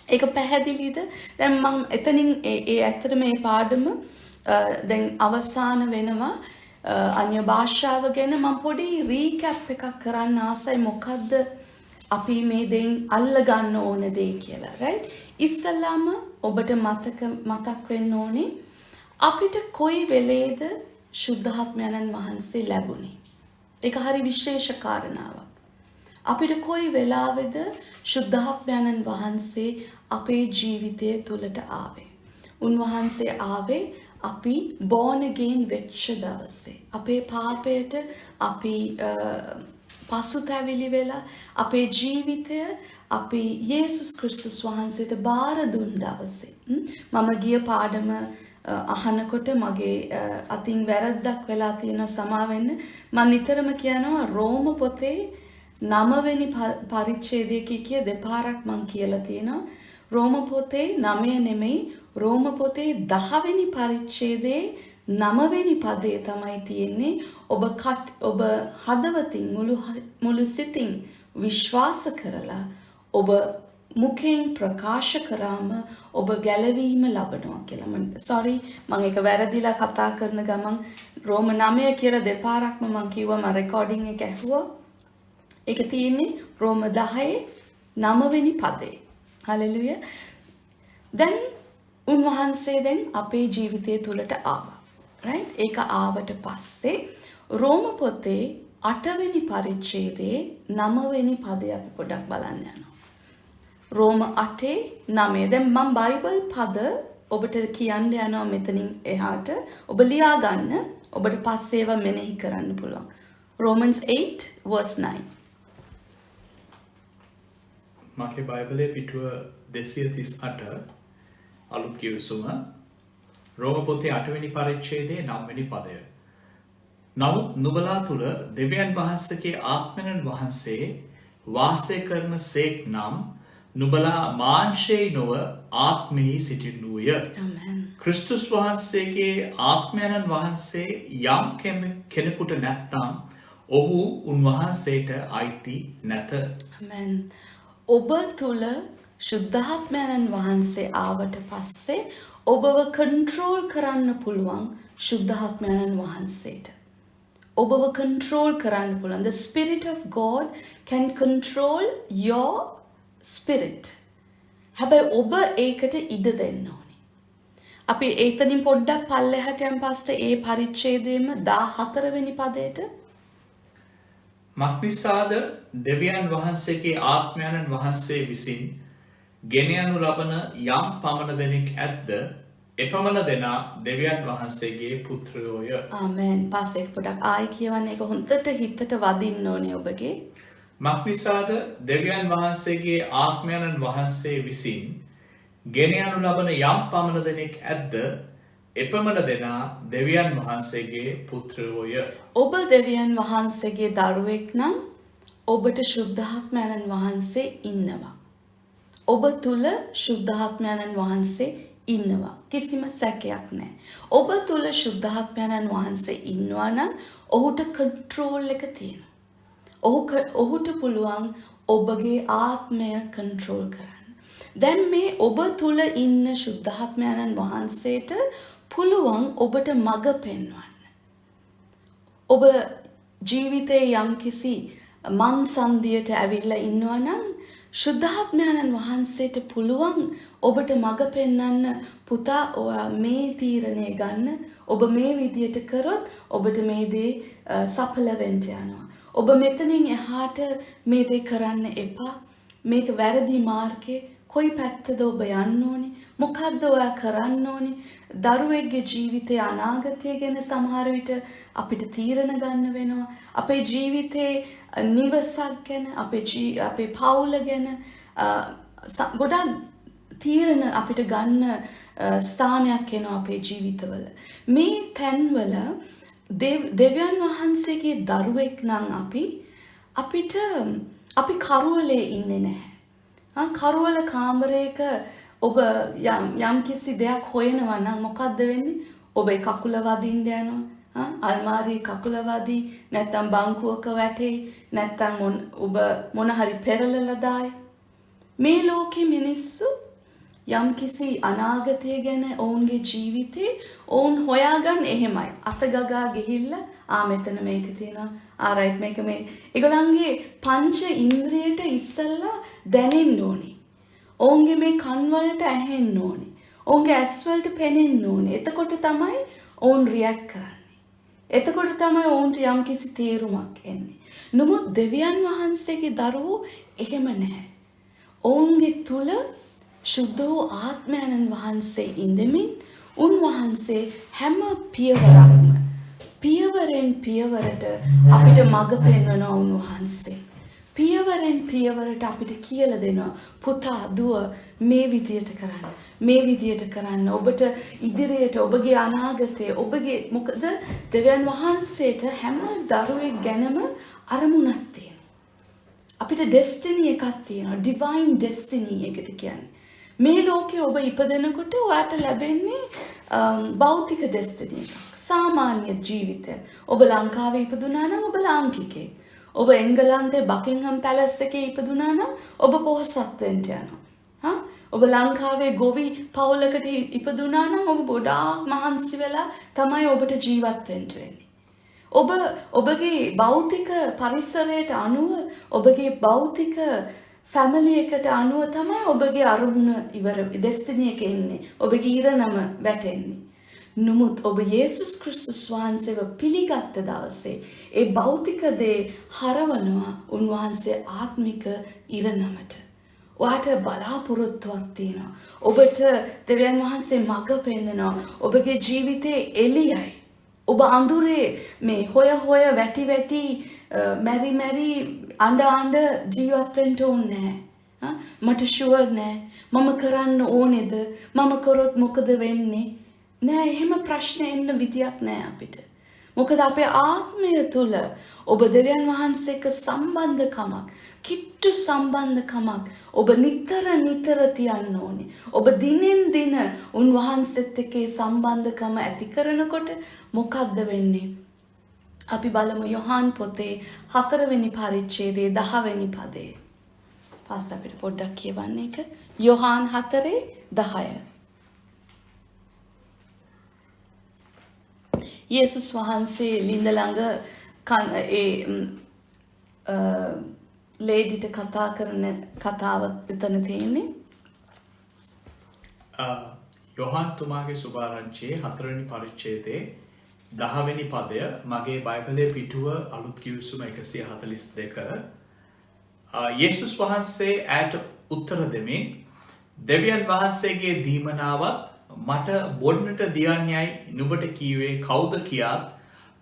ඒක පැහැදිලිද? දැන් මම එතනින් ඇත්තට මේ පාඩම දැන් අවසන් වෙනවා. අන්‍ය භාෂාව ගැන මම පොඩි රීකැප් එකක් කරන්න ආසයි. මොකද්ද අපි මේ දෙයින් අල්ල ගන්න ඕන දේ කියලා. right? ඉස්සල්ලාම ඔබට මතක් වෙන්න ඕනේ අපිට කොයි වෙලේද ශුද්ධාත්මයන් වහන්සේ ලැබුණේ. ඒක හරි විශේෂ කාරණාවක්. අපිට කොයි වෙලාවේද ශුද්ධාත්මයන් වහන්සේ අපේ ජීවිතය තුලට ආවේ. උන්වහන්සේ ආවේ අපි born again වෙච්ච දවසේ. අපේ පාපයට අපි පසුතැවිලි වෙලා අපේ ජීවිතය අපි යේසුස් ක්‍රිස්තුස් වහන්සේට බාර දුන් දවසේ. මම ගිය පාඩම අහනකොට මගේ අතින් වැරද්දක් වෙලා තියෙනවා සමා වෙන්න. මම නිතරම කියනවා රෝම පොතේ 9 වෙනි පරිච්ඡේදයේ කිය දෙපාරක් මම කියලා තියෙනවා. රෝම පොතේ 9 නෙමෙයි රෝම පොතේ 10 වෙනි පරිච්ඡේදයේ 9 වෙනි පදයේ තමයි තියෙන්නේ. ඔබ හදවතින් මුළු සිතින් විශ්වාස කරලා ඔබ මුඛයෙන් ප්‍රකාශ කරාම ඔබ ගැලවීම ලබනවා කියලා. මම ඒක වැරදිලා කතා කරන ගමන් රෝම 9 කියලා දෙපාරක්ම මම කිව්වා. මම රෙකෝඩින් එක ඇහුවා. ඒක තියෙන්නේ රෝම 10 9 වෙනි පදේ. හලෙලුයා. දැන් උන්වහන්සේ දැන් අපේ ජීවිතය තුලට ආවා. right? ඒක ආවට පස්සේ රෝම පොතේ 8 වෙනි පරිච්ඡේදයේ 9 වෙනි පදය අපි පොඩ්ඩක් බලන්න යනවා. රෝම 8:9. දැන් මම බයිබල් පද ඔබට කියන්න යනවා මෙතනින් එහාට. ඔබ ලියා ගන්න. ඔබට පස්සේ ඒවා මෙනෙහි කරන්න පුළුවන්. Romans 8 verse 9. මගේ බයිබලයේ පිටුව 238 අලුත් කිවිසුම රෝම පොතේ 8 වෙනි පරිච්ඡේදයේ 9 වෙනි පදය. නමුත් නුඹලා තුල දෙවියන් වහන්සේගේ ආත්මයන් වහන්සේ වාසය කරන සේක් නම් නුඹලා මාංශයේ නොව ආත්මෙහි සිටින්නූය. Amen. ක්‍රිස්තුස් වහන්සේගේ ආත්මයන් වහන්සේ යම් කෙනෙකුට නැත්නම් ඔහු උන්වහන්සේට අයිති නැත. Amen. ඔබ තුල ශුද්ධාත්මයන් වහන්සේ ආවට පස්සේ ඔබව කන්ට්‍රෝල් කරන්න පුළුවන් ශුද්ධාත්මයන් වහන්සේට. ඔබව කන්ට්‍රෝල් කරන්න පුළුවන්. The Spirit of God can control your spirit. හැබැයි ඔබ ඒකට ඉඩ දෙන්න ඕනේ. අපි එතනින් පොඩ්ඩක් පල්ලෙහාට යන් පස්සේ ඒ පරිච්ඡේදයේම 14 වෙනි පදයට මක්නිසාද දෙවියන් වහන්සේගේ ආත්මයන් වහන්සේ විසින් ගෙන යනු ලබන යම් පමණ දෙනෙක් ඇද්ද එපමණ දෙනා දෙවියන් වහන්සේගේ පුත්‍රයෝය. ආමෙන්. පාස්ටර් එක පොඩ්ඩක් ආයි කියවන්නේ ඒක හොඳට හිතට වදින්න ඕනේ ඔබගේ. මක්නිසාද දෙවියන් වහන්සේගේ ආත්මයන් වහන්සේ විසින් ගෙන යනු ලබන යම් පමණ දෙනෙක් ඇද්ද එපමණ දෙනා දෙවියන් වහන්සේගේ පුත්‍රයෝය. ඔබ දෙවියන් වහන්සේගේ දරුවෙක් නම් ඔබට ශුද්ධාත්මයන් වහන්සේ ඉන්නවා. ඔබ තුල ශුද්ධාත්මයන් වහන්සේ ඉන්නවා. කිසිම සැකයක් නැහැ. ඔබ තුල ශුද්ධාත්මයන් වහන්සේ ඉන්නවා නම් ඔහුට කන්ට්‍රෝල් එක තියෙනවා. ඔහුට පුළුවන් ඔබගේ ආත්මය කන්ට්‍රෝල් කරන්න. දැන් මේ ඔබ තුල ඉන්න ශුද්ධාත්මයන් වහන්සේට පුළුවන් ඔබට මඟ පෙන්වන්න. ඔබ ජීවිතේ යම්කිසි මන්සන්දියට ඇවිල්ලා ඉන්නවා නම් ශුද්ධාත්මයන් වහන්සේට පුළුවන් ඔබට මඟ පෙන්වන්න පුතා ඔයා මේ තීරණය ගන්න. ඔබ මේ විදියට කරොත් ඔබට මේ දේ සඵල වෙන්න යනවා. ඔබ මෙතනින් එහාට මේ දේ කරන්න එපා. මේක වැරදි මාර්ගේ. කොයි පැත්තද ඔබ යන්න ඕනේ? මොකද්ද ඔයා කරන්න ඕනේ? දරුවෙක්ගේ ජීවිතයේ අනාගතය ගැන සමහර විට අපිට තීරණ ගන්න වෙනවා. අපේ ජීවිතේ නිවසක් ගැන, අපේ පවුල ගැන ගොඩක් තීරණ අපිට ගන්න ස්ථානයක් එනවා අපේ ජීවිතවල. මේ තැන්වල දෙවියන් වහන්සේගේ දරුවෙක් නම් අපි කරුවලේ ඉන්නේ නැහැ. කරුවල කාමරයක ඔබ යම් කිසි දෙයක් හොයනවා නම් මොකද්ද වෙන්නේ? ඔබ ඒ කකුල වදින්න යනවා. අල්මාරියේ කකුල වදී, නැත්නම් බංකුවක වැටෙයි, නැත්නම් ඔබ මොන හරි පෙරලලා දායි. මේ ලෝකේ මිනිස්සු යම් කිසි අනාගතය ගැන ඔවුන්ගේ ජීවිතේ ඔවුන් හොයාගන්න එහෙමයි. අතගගා ගිහිල්ලා මෙතන මේක තියෙනවා. ආරයිට් මේක මේ. ඒගොල්ලන්ගේ පංච ඉන්ද්‍රියට ඉස්සල්ලා දැනෙන්න ඕනේ. ඔවුන්ගේ මේ කන් වලට ඇහෙන්න ඕනේ. ඔවුන්ගේ ඇස් වලට පෙනෙන්න ඕනේ. එතකොට තමයි ඔවුන් රියැක්ට් කරන්නේ. එතකොට තමයි ඔවුන්ට යම් කිසි තීරුමක් එන්නේ. නමුත් දෙවියන් වහන්සේගේ දරුවෝ එහෙම නැහැ. ඔවුන්ගේ තුල ශුද්ධ වූ ආත්මයන් වහන්සේ ඉඳමින් උන්වහන්සේ හැම පියවරෙන් පියවරට අපිට මඟ පෙන්වන උන්වහන්සේ. පියවරෙන් පියවරට අපිට කියලා දෙනවා පුතා දුව මේ විදියට කරන්න. මේ විදියට කරන්න. ඔබට ඉදිරියට ඔබගේ අනාගතය ඔබගේ මොකද දෙවියන් වහන්සේට හැම දරුවෙක් ගැනම අරමුණක් තියෙනවා. අපිට ඩෙස්ටිනි එකක් තියෙනවා. ඩිවයින් ඩෙස්ටිනි එකට කියන්නේ. මේ ලෝකේ ඔබ ඉපදෙනකොට ඔයාට ලැබෙන්නේ භෞතික ඩෙස්ටිනි එකක්. සාමාන්‍ය ජීවිතය. ඔබ ලංකාවේ ඉපදුනා නම් ඔබ ලාංකිකයෙක්. ඔබ එංගලන්තේ බකින්හම් පැලස් එකේ ඉපදුනා නම් ඔබ පොහොසත් වෙන්න යනවා. ඔබ ලංකාවේ ගොවි පවුලකට ඉපදුනා නම් ඔබ ගොඩාක් මහන්සි වෙලා තමයි ඔබට ජීවත් වෙන්න වෙන්නේ. ඔබගේ භෞතික පරිසරයට අනුව ඔබගේ භෞතික ෆැමිලි එකට අනුව තමයි ඔබගේ අරමුණ ඉවර ඩෙස්ටිනි එක එන්නේ. ඔබගේ ඉරණම වැටෙන්නේ. නමුත් ඔබ යේසුස් ක්‍රිස්තුස් වහන්සේව පිළිගත් දවසේ ඒ භෞතික දේ හරවනවා උන්වහන්සේ ආත්මික ඉරණමට. ඔයාට බලාපොරොත්තුවක් තියෙනවා. ඔබට දෙවියන් වහන්සේ මඟ පෙන්වනවා. ඔබගේ ජීවිතේ එළියයි. ඔබ අඳුරේ මේ හොය වැටි මැරි අඬ ජීවත් වෙන්න ඕනේ නැහැ. මට ෂුවර් නෑ. මම කරන්න ඕනේද? මම කරොත් මොකද වෙන්නේ? නෑ එහෙම ප්‍රශ්න එන්න විදියක් නෑ අපිට. මොකද අපේ ආත්මය තුල ඔබ දෙවියන් වහන්සේ එක්ක සම්බන්ධකමක්, කිට්ටු සම්බන්ධකමක් ඔබ නිතර තියන්න ඕනේ. ඔබ දිනෙන් දින උන්වහන්සේත් එක්ක සම්බන්ධකම ඇති කරනකොට මොකද්ද වෙන්නේ? අපි බලමු යොහාන් පොතේ 4 වෙනි පරිච්ඡේදයේ 10 වෙනි පදේ. පාස්ටර් අපිට පොඩ්ඩක් කියවන්න එක. යොහාන් 4:10. යේසුස් වහන්සේ ලිඳ ළඟ ලේඩිට කතා කරන කතාව එතන තියෙන්නේ. යොහාන් තුමාගේ සුභාරංචියේ 4 වෙනි පරිච්ඡේදයේ 10 වෙනි පදය මගේ බයිබලයේ පිටුව අලුත් කිවිසුම 142. යේසුස් වහන්සේ ඈට උත්තර දෙමින් දෙවියන් වහන්සේගේ දීමනාවත් මට බොන්නට දියන්නේයි නුඹට කීවේ කවුද කියාත්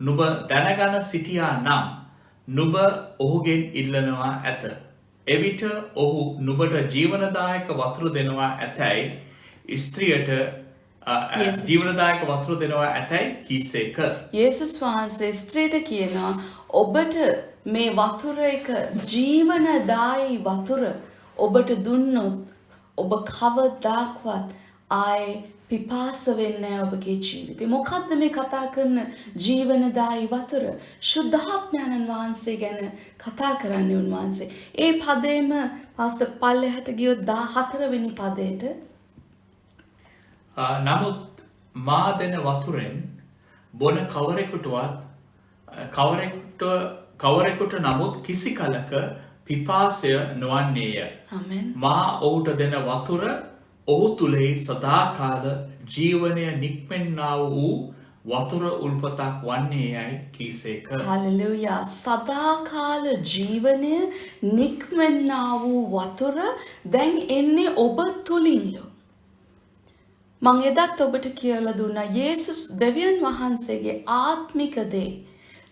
නුඹ දැනගෙන සිටියා නම් නුඹ ඔහුගෙන් ඉල්ලනවා ඇත. එවිට ඔහු නුඹට ජීවනදායක වතුර දෙනවා ඇතැයි ස්ත්‍රියට ජීවනදායක වතුර දෙනවා ඇතැයි කීසේක. යේසුස් වහන්සේ ස්ත්‍රියට කියනවා ඔබට මේ වතුර එක ජීවනදායි වතුර ඔබට දුන්නොත් ඔබ කවදාක්වත් ආයේ පිපාස වෙන්නේ නැහැ ඔබගේ ජීවිතේ. මොකද්ද මේ කතා කරන ජීවනදායි වතුර? ශුද්ධාත්මයන්න් වහන්සේ ගැන කතා කරන්නේ උන්වහන්සේ. ඒ පදේම පාස්ටර් පල්ලෙහාට ගියොත් 14 වෙනි පදේට නමුත් මා දෙන වතුරෙන් බොන කවරෙකුට නමුත් කිසි කලක පිපාසය නොවන්නේය. ආමෙන්. මා ඔහුට දෙන වතුර ඔහු තුලෙහි සදාකාල ජීවනය නික්මෙන්නා වූ වතුර උල්පතක් වන්නේ යයි කීසේක. හලෙලූයා. සදාකාල ජීවනය නික්මෙන්නා වූ වතුර දැන් එන්නේ ඔබ තුලින්ලු. මං එදත් ඔබට කියලා දුන්නා යේසුස් දෙවියන් වහන්සේගේ ආත්මික දේ,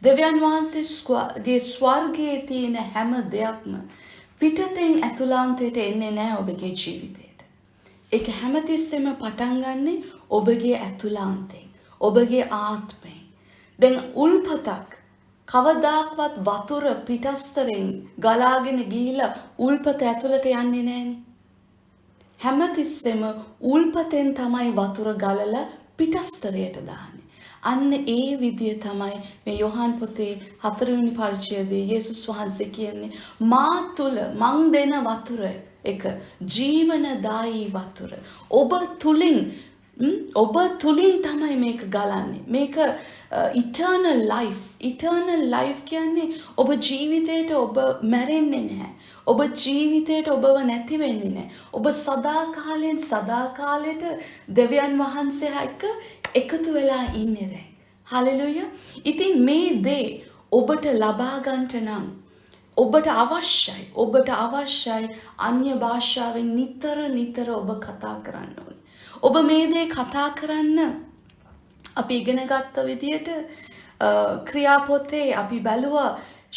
දෙවියන් වහන්සේගේ ස්වර්ගයේ තියෙන හැම දෙයක්ම පිටතෙන් ඇතුළාන්තයට එන්නේ නැහැ ඔබගේ ජීවිතේට. ඒක හැමතිස්සෙම පටන් ගන්නෙ ඔබගේ ඇතුළාන්තයෙන්, ඔබගේ ආත්මයෙන්. දැන් උල්පතක් කවදාක්වත් වතුර පිටස්තරෙන් ගලාගෙන ගිහිලා උල්පත ඇතුළට යන්නේ නැහනේ. හැමතිස්සෙම උල්පතෙන් තමයි වතුර ගලලා පිටස්තරයට දාන්නේ. අන්න ඒ විදිය තමයි මේ යොහාන් පොතේ 4 වෙනි පරිච්ඡේදයේ යේසුස් වහන්සේ කියන්නේ මා තුල මං දෙන වතුර එක ජීවනදායී වතුර. ඔබ තුලින් තමයි මේක ගලන්නේ. මේක eternal life කියන්නේ ඔබ ජීවිතේට ඔබ මැරෙන්නේ නැහැ. ඔබ ජීවිතේට ඔබව නැති වෙන්නේ නැහැ. ඔබ සදාකාලයට දෙවියන් වහන්සේ එක්ක එකතු වෙලා ඉන්නේ දැන්. හලෙලූයා. ඉතින් මේ දේ ඔබට ලබා ගන්නට නම් ඔබට අවශ්‍යයි අන්‍ය භාෂාවෙන් නිතර ඔබ කතා කරන්න ඕනේ. ඔබ මේ දේ කතා කරන්න අපි ඉගෙන ගත්ත විදියට ක්‍රියාපොතේ අපි බැලුවා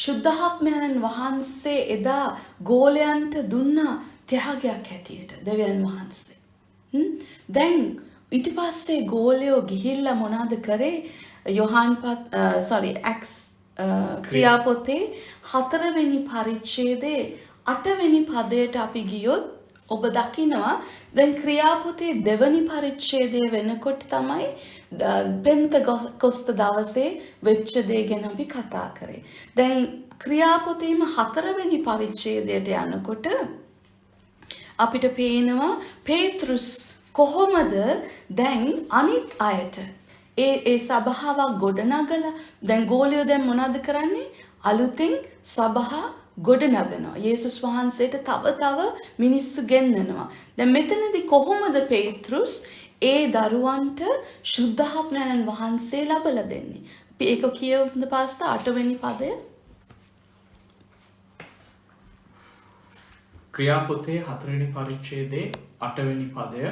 ශුද්ධාත්මයන්න් වහන්සේ එදා ගෝලයන්ට දුන්න ත්‍යාගයක් හැටියට දෙවියන් වහන්සේ. දැන් ඊට පස්සේ ගෝලයෝ ගිහිල්ලා මොනවද කරේ? ඇක්ස් ක්‍රියාපොතේ 4 වෙනි පරිච්ඡේදයේ 8 වෙනි පදයට අපි ගියොත් ඔබ දකිනවා දැන් ක්‍රියාපොතේ 2 වෙනි පරිච්ඡේදය වෙනකොට තමයි පෙන්තකොස්ත දවසේ වෙච්ච දේ ගැන අපි කතා කරේ. දැන් ක්‍රියාපොතේම 4 වෙනි පරිච්ඡේදයට යනකොට අපිට පේනවා පේත්‍රුස් කොහොමද දැන් අනිත් අයට ඒ සභාවක් ගොඩනගලා දැන් ගෝලියෝ දැන් මොනවද කරන්නේ? අලුතෙන් සභා ගොඩනගනවා. යේසුස් වහන්සේට තව මිනිස්සු ගෙන්නනවා. දැන් මෙතනදී කොහොමද පේත්‍රුස් ඒ දරුවන්ට ශුද්ධාත්මයන් වහන්සේ ලබලා දෙන්නේ? අපි ඒක කියවුද පාස්ටර් 8 වෙනි පදය? ක්‍රියාපොතේ 4 වෙනි පරිච්ඡේදයේ 8 වෙනි පදය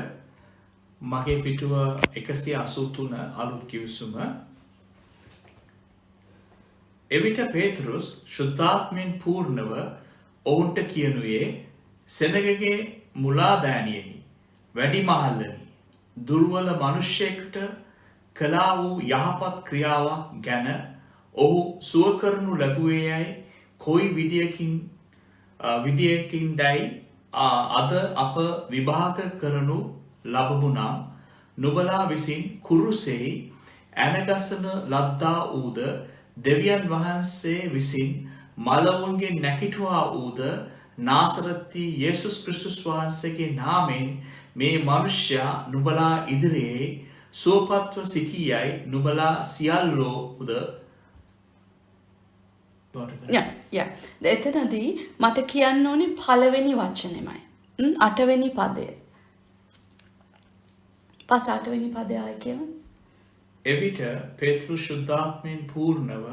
මගේ පිටුව 183 අලුත් කිවිසුම. එවිට පේතෘස් ශුද්ධාත්මයෙන් පූර්ණව ඔවුන්ට කියනුයේ සෙනගගේ මුලාදෑනියනි වැඩිමහල්ලනි දුර්වල මනුෂ්‍යයෙකුට කලා වූ යහපත් ක්‍රියාවක් ගැන ඔහු සුව කරනු ලැබුවේ යයි කොයි විදියකින් දැයි අද අප විභාග කරනු ලබමු නම් නුබලා විසින් කුරුසෙහි ඇනගසන ලද්දා වූද දෙවියන් වහන්සේ විසින් මලවුන්ගේ නැකිටුවා වූද නාසරති යේසුස් ක්‍රිස්තුස් වහන්සේගේ නාමයෙන් මේ මනුෂ්‍යයා නුබලා ඉදිරියේ සුවපත්ව සිටියයි නුබලා සියල්ලෝද එතනදී මට කියන්න ඕනේ පළවෙනි වචනෙමයි. 8 වෙනි පදය. පස් 8 වෙනි පදය ආයි කියමු. එවිට පේතෘ ශුද්ධාත්මයෙන් පූර්ණව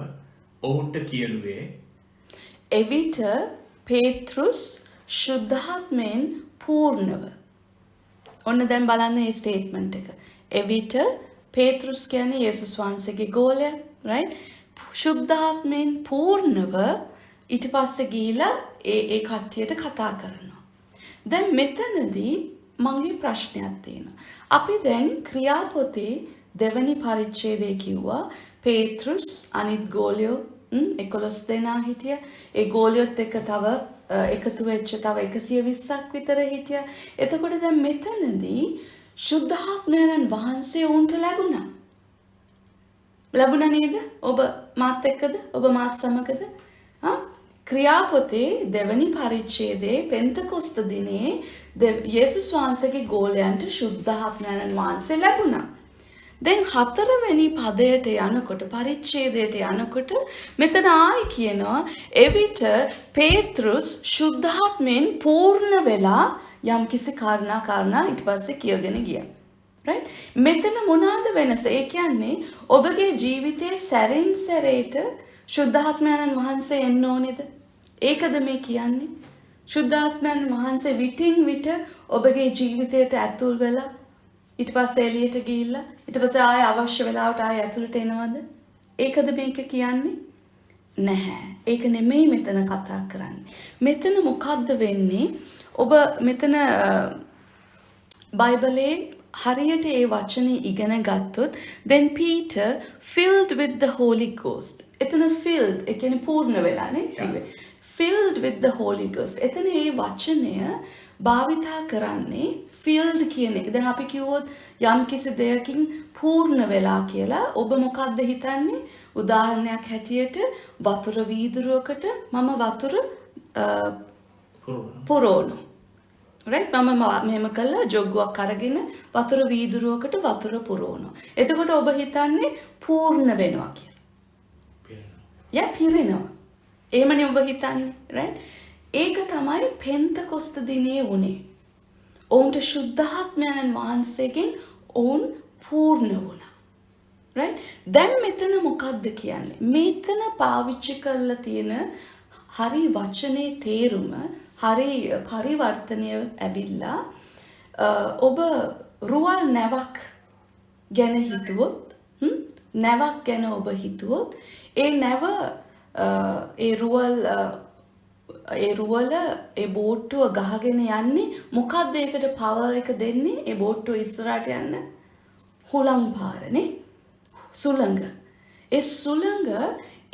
ඔවුන්ට කියනුවේ එවිට පේතෘස් ශුද්ධාත්මයෙන් පූර්ණව. ඔන්න දැන් බලන්න මේ ස්ටේට්මන්ට් එක. එවිට පේතෘස් කියන්නේ යේසුස් වහන්සේගේ ගෝලයා, right? ශුද්ධාත්මයෙන් පූර්ණව ඊට පස්සේ ගිහිලා ඒ කට්ටියට කතා කරනවා. දැන් මෙතනදී මගේ ප්‍රශ්නයක් තියෙනවා. අපි දැන් ක්‍රියාපොතේ දෙවැනි පරිච්ඡේදයේ කිව්වා පේතෘස් අනිත් ගෝලියෝ 11 දෙනා හිටිය. ඒ ගෝලියොත් එක්ක තව එකතු වෙච්ච තව 120ක් විතර හිටිය. එතකොට දැන් මෙතනදී ශුද්ධාත්මයන් වහන්සේ උන්ට ලැබුණා. ලැබුණා නේද? ඔබ මාත් එක්කද? ඔබ මාත් සමගද? ක්‍රියාපොතේ දෙවැනි පරිච්ඡේදයේ පෙන්තකොස්ත දිනේ යේසුස් වහන්සේගේ ගෝලයන්ට ශුද්ධාත්මයන් වහන්සේ ලැබුණා. දැන් 4 වෙනි පදයට යනකොට පරිච්ඡේදයට යනකොට මෙතන ආයි කියනවා එවිට පේතෘස් ශුද්ධාත්මයෙන් පූර්ණ වෙලා යම්කිසි කාරණා ඊට පස්සේ කියගෙන ගියා. right? මෙතන මොනවාද වෙනස? ඒ කියන්නේ ඔබගේ ජීවිතයේ සැරින් සැරේට ශුද්ධාත්මයන් වහන්සේ එන්න ඕනේද? ඒකද මේ කියන්නේ? ශුද්ධාත්මයන් වහන්සේ විටින් විට ඔබගේ ජීවිතයට ඇතුල් වෙලා ඊට පස්සේ එළියට ගිහිල්ලා ඊට පස්සේ ආය අවශ්‍ය වෙලාවට ආය ඇතුළට එනවද? ඒකද මේක කියන්නේ? නැහැ. ඒක නෙමෙයි මෙතන කතා කරන්නේ. මෙතන මොකද්ද වෙන්නේ? ඔබ මෙතන බයිබලයේ හරියට ඒ වචනේ ඉගෙන ගත්තොත් then Peter filled with the Holy Ghost. එතන filled ඒ කියන්නේ පූර්ණ වෙලා නේ. filled with the Holy Ghost. එතන ඒ වචනය භාවිතා කරන්නේ filled කියන එක. දැන් අපි කිව්වොත් යම් කිසි දෙයකින් පූර්ණ වෙලා කියලා ඔබ මොකද්ද හිතන්නේ? උදාහරණයක් හැටියට වතුර වීදුරුවකට මම වතුර පුරවනවා. right? මම මෙහෙම කළා ජොග්ගුවක් අරගෙන වතුර වීදුරුවකට වතුර පුරවනවා. එතකොට ඔබ හිතන්නේ පූර්ණ වෙනවා කියලා. පිරෙනවා. එහෙමනේ ඔබ හිතන්නේ, right? ඒක තමයි පෙන්තකොස්ත දිනේ වුණේ. ඔවුන්ට ශුද්ධාත්මයන් වහන්සේගෙන් ඔවුන් පූර්ණ වුණා. right? දැන් මෙතන මොකද්ද කියන්නේ? මෙතන පාවිච්චි කරලා තියෙන හරි වචනේ තේරුම හරි පරිවර්තනය ඇවිල්ලා ඔබ රුවල් නැවක් ගැන හිතුවොත් නැවක් ගැන ඔබ හිතුවොත් ඒ නැව ඒ රුවල ඒ බෝට්ටුව ගහගෙන යන්නේ මොකක්ද ඒකට පවර් එක දෙන්නේ ඒ බෝට්ටුව ඉස්සරහට යන්න හුළං පාරනේ සුළඟ ඒ සුළඟ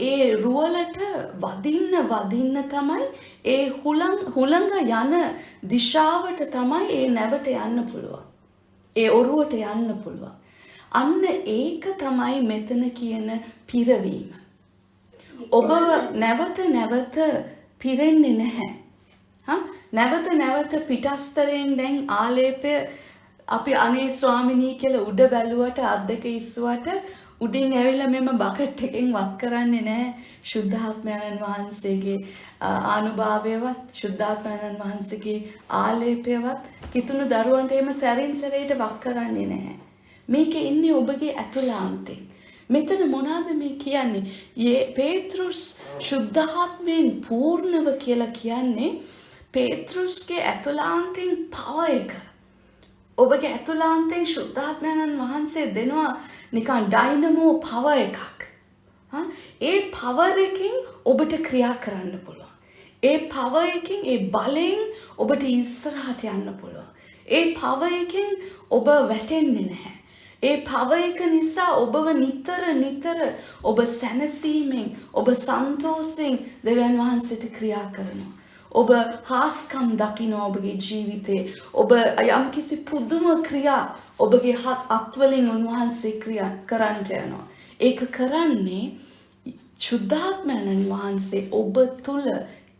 ඒ රුවලට වදින්න තමයි ඒ හුළඟ යන දිශාවට තමයි ඒ නැවට යන්න පුළුවන්. ඒ ඔරුවට යන්න පුළුවන්. අන්න ඒක තමයි මෙතන කියන පිරවීම. ඔබ නැවත පිරෙන්නේ නැහැ. නැවත පිටස්තරයෙන් දැන් ආලේපය අපි අනේ ස්වාමිනී කියලා උඩ බැලුවට අත් දෙක ඉස්සුවට උඩින් ඇවිල්ලා මෙම බකට් එකෙන් වක් කරන්නේ නැහැ. ශුද්ධාත්මයන් වහන්සේගේ ආනුභාවයවත් ශුද්ධාත්මයන් වහන්සේගේ ආලේපයවත් කිතුණු දරුවන්ට එහෙම සැරින් සැරේට වක් කරන්නේ නැහැ. මේකේ ඉන්නේ ඔබගේ ඇතුළාන්තේ. මෙතන මොනවාද මේ කියන්නේ? පේතෘස් ශුද්ධාත්මයෙන් පූර්ණව කියලා කියන්නේ පේතෘස්ගේ ඇතුළාන්තෙන් පවර් එක. ඔබගේ ඇතුළාන්තෙන් ශුද්ධාත්මයන් වහන්සේ දෙනවා නිකන් ඩයිනමෝ පවර් එකක්. ඒ power එකෙන් ඔබට ක්‍රියා කරන්න පුළුවන්. ඒ power එකෙන් ඒ බලෙන් ඔබට ඉස්සරහට යන්න පුළුවන්. ඒ power එකෙන් ඔබ වැටෙන්නේ නැහැ. ඒ power එක නිසා ඔබව නිතර ඔබ සැනසීමෙන් ඔබ සන්තෝෂයෙන් දෙවියන් වහන්සේට ක්‍රියා කරනවා. ඔබ හාස්කම් දකින්න ඔබගේ ජීවිතේ ඔබ යම්කිසි පුදුම ක්‍රියා ඔබගේ අත්වලින් උන්වහන්සේ ක්‍රියා කරන්න යනවා. ඒක කරන්නේ ශුද්ධාත්මයන් වහන්සේ ඔබ තුල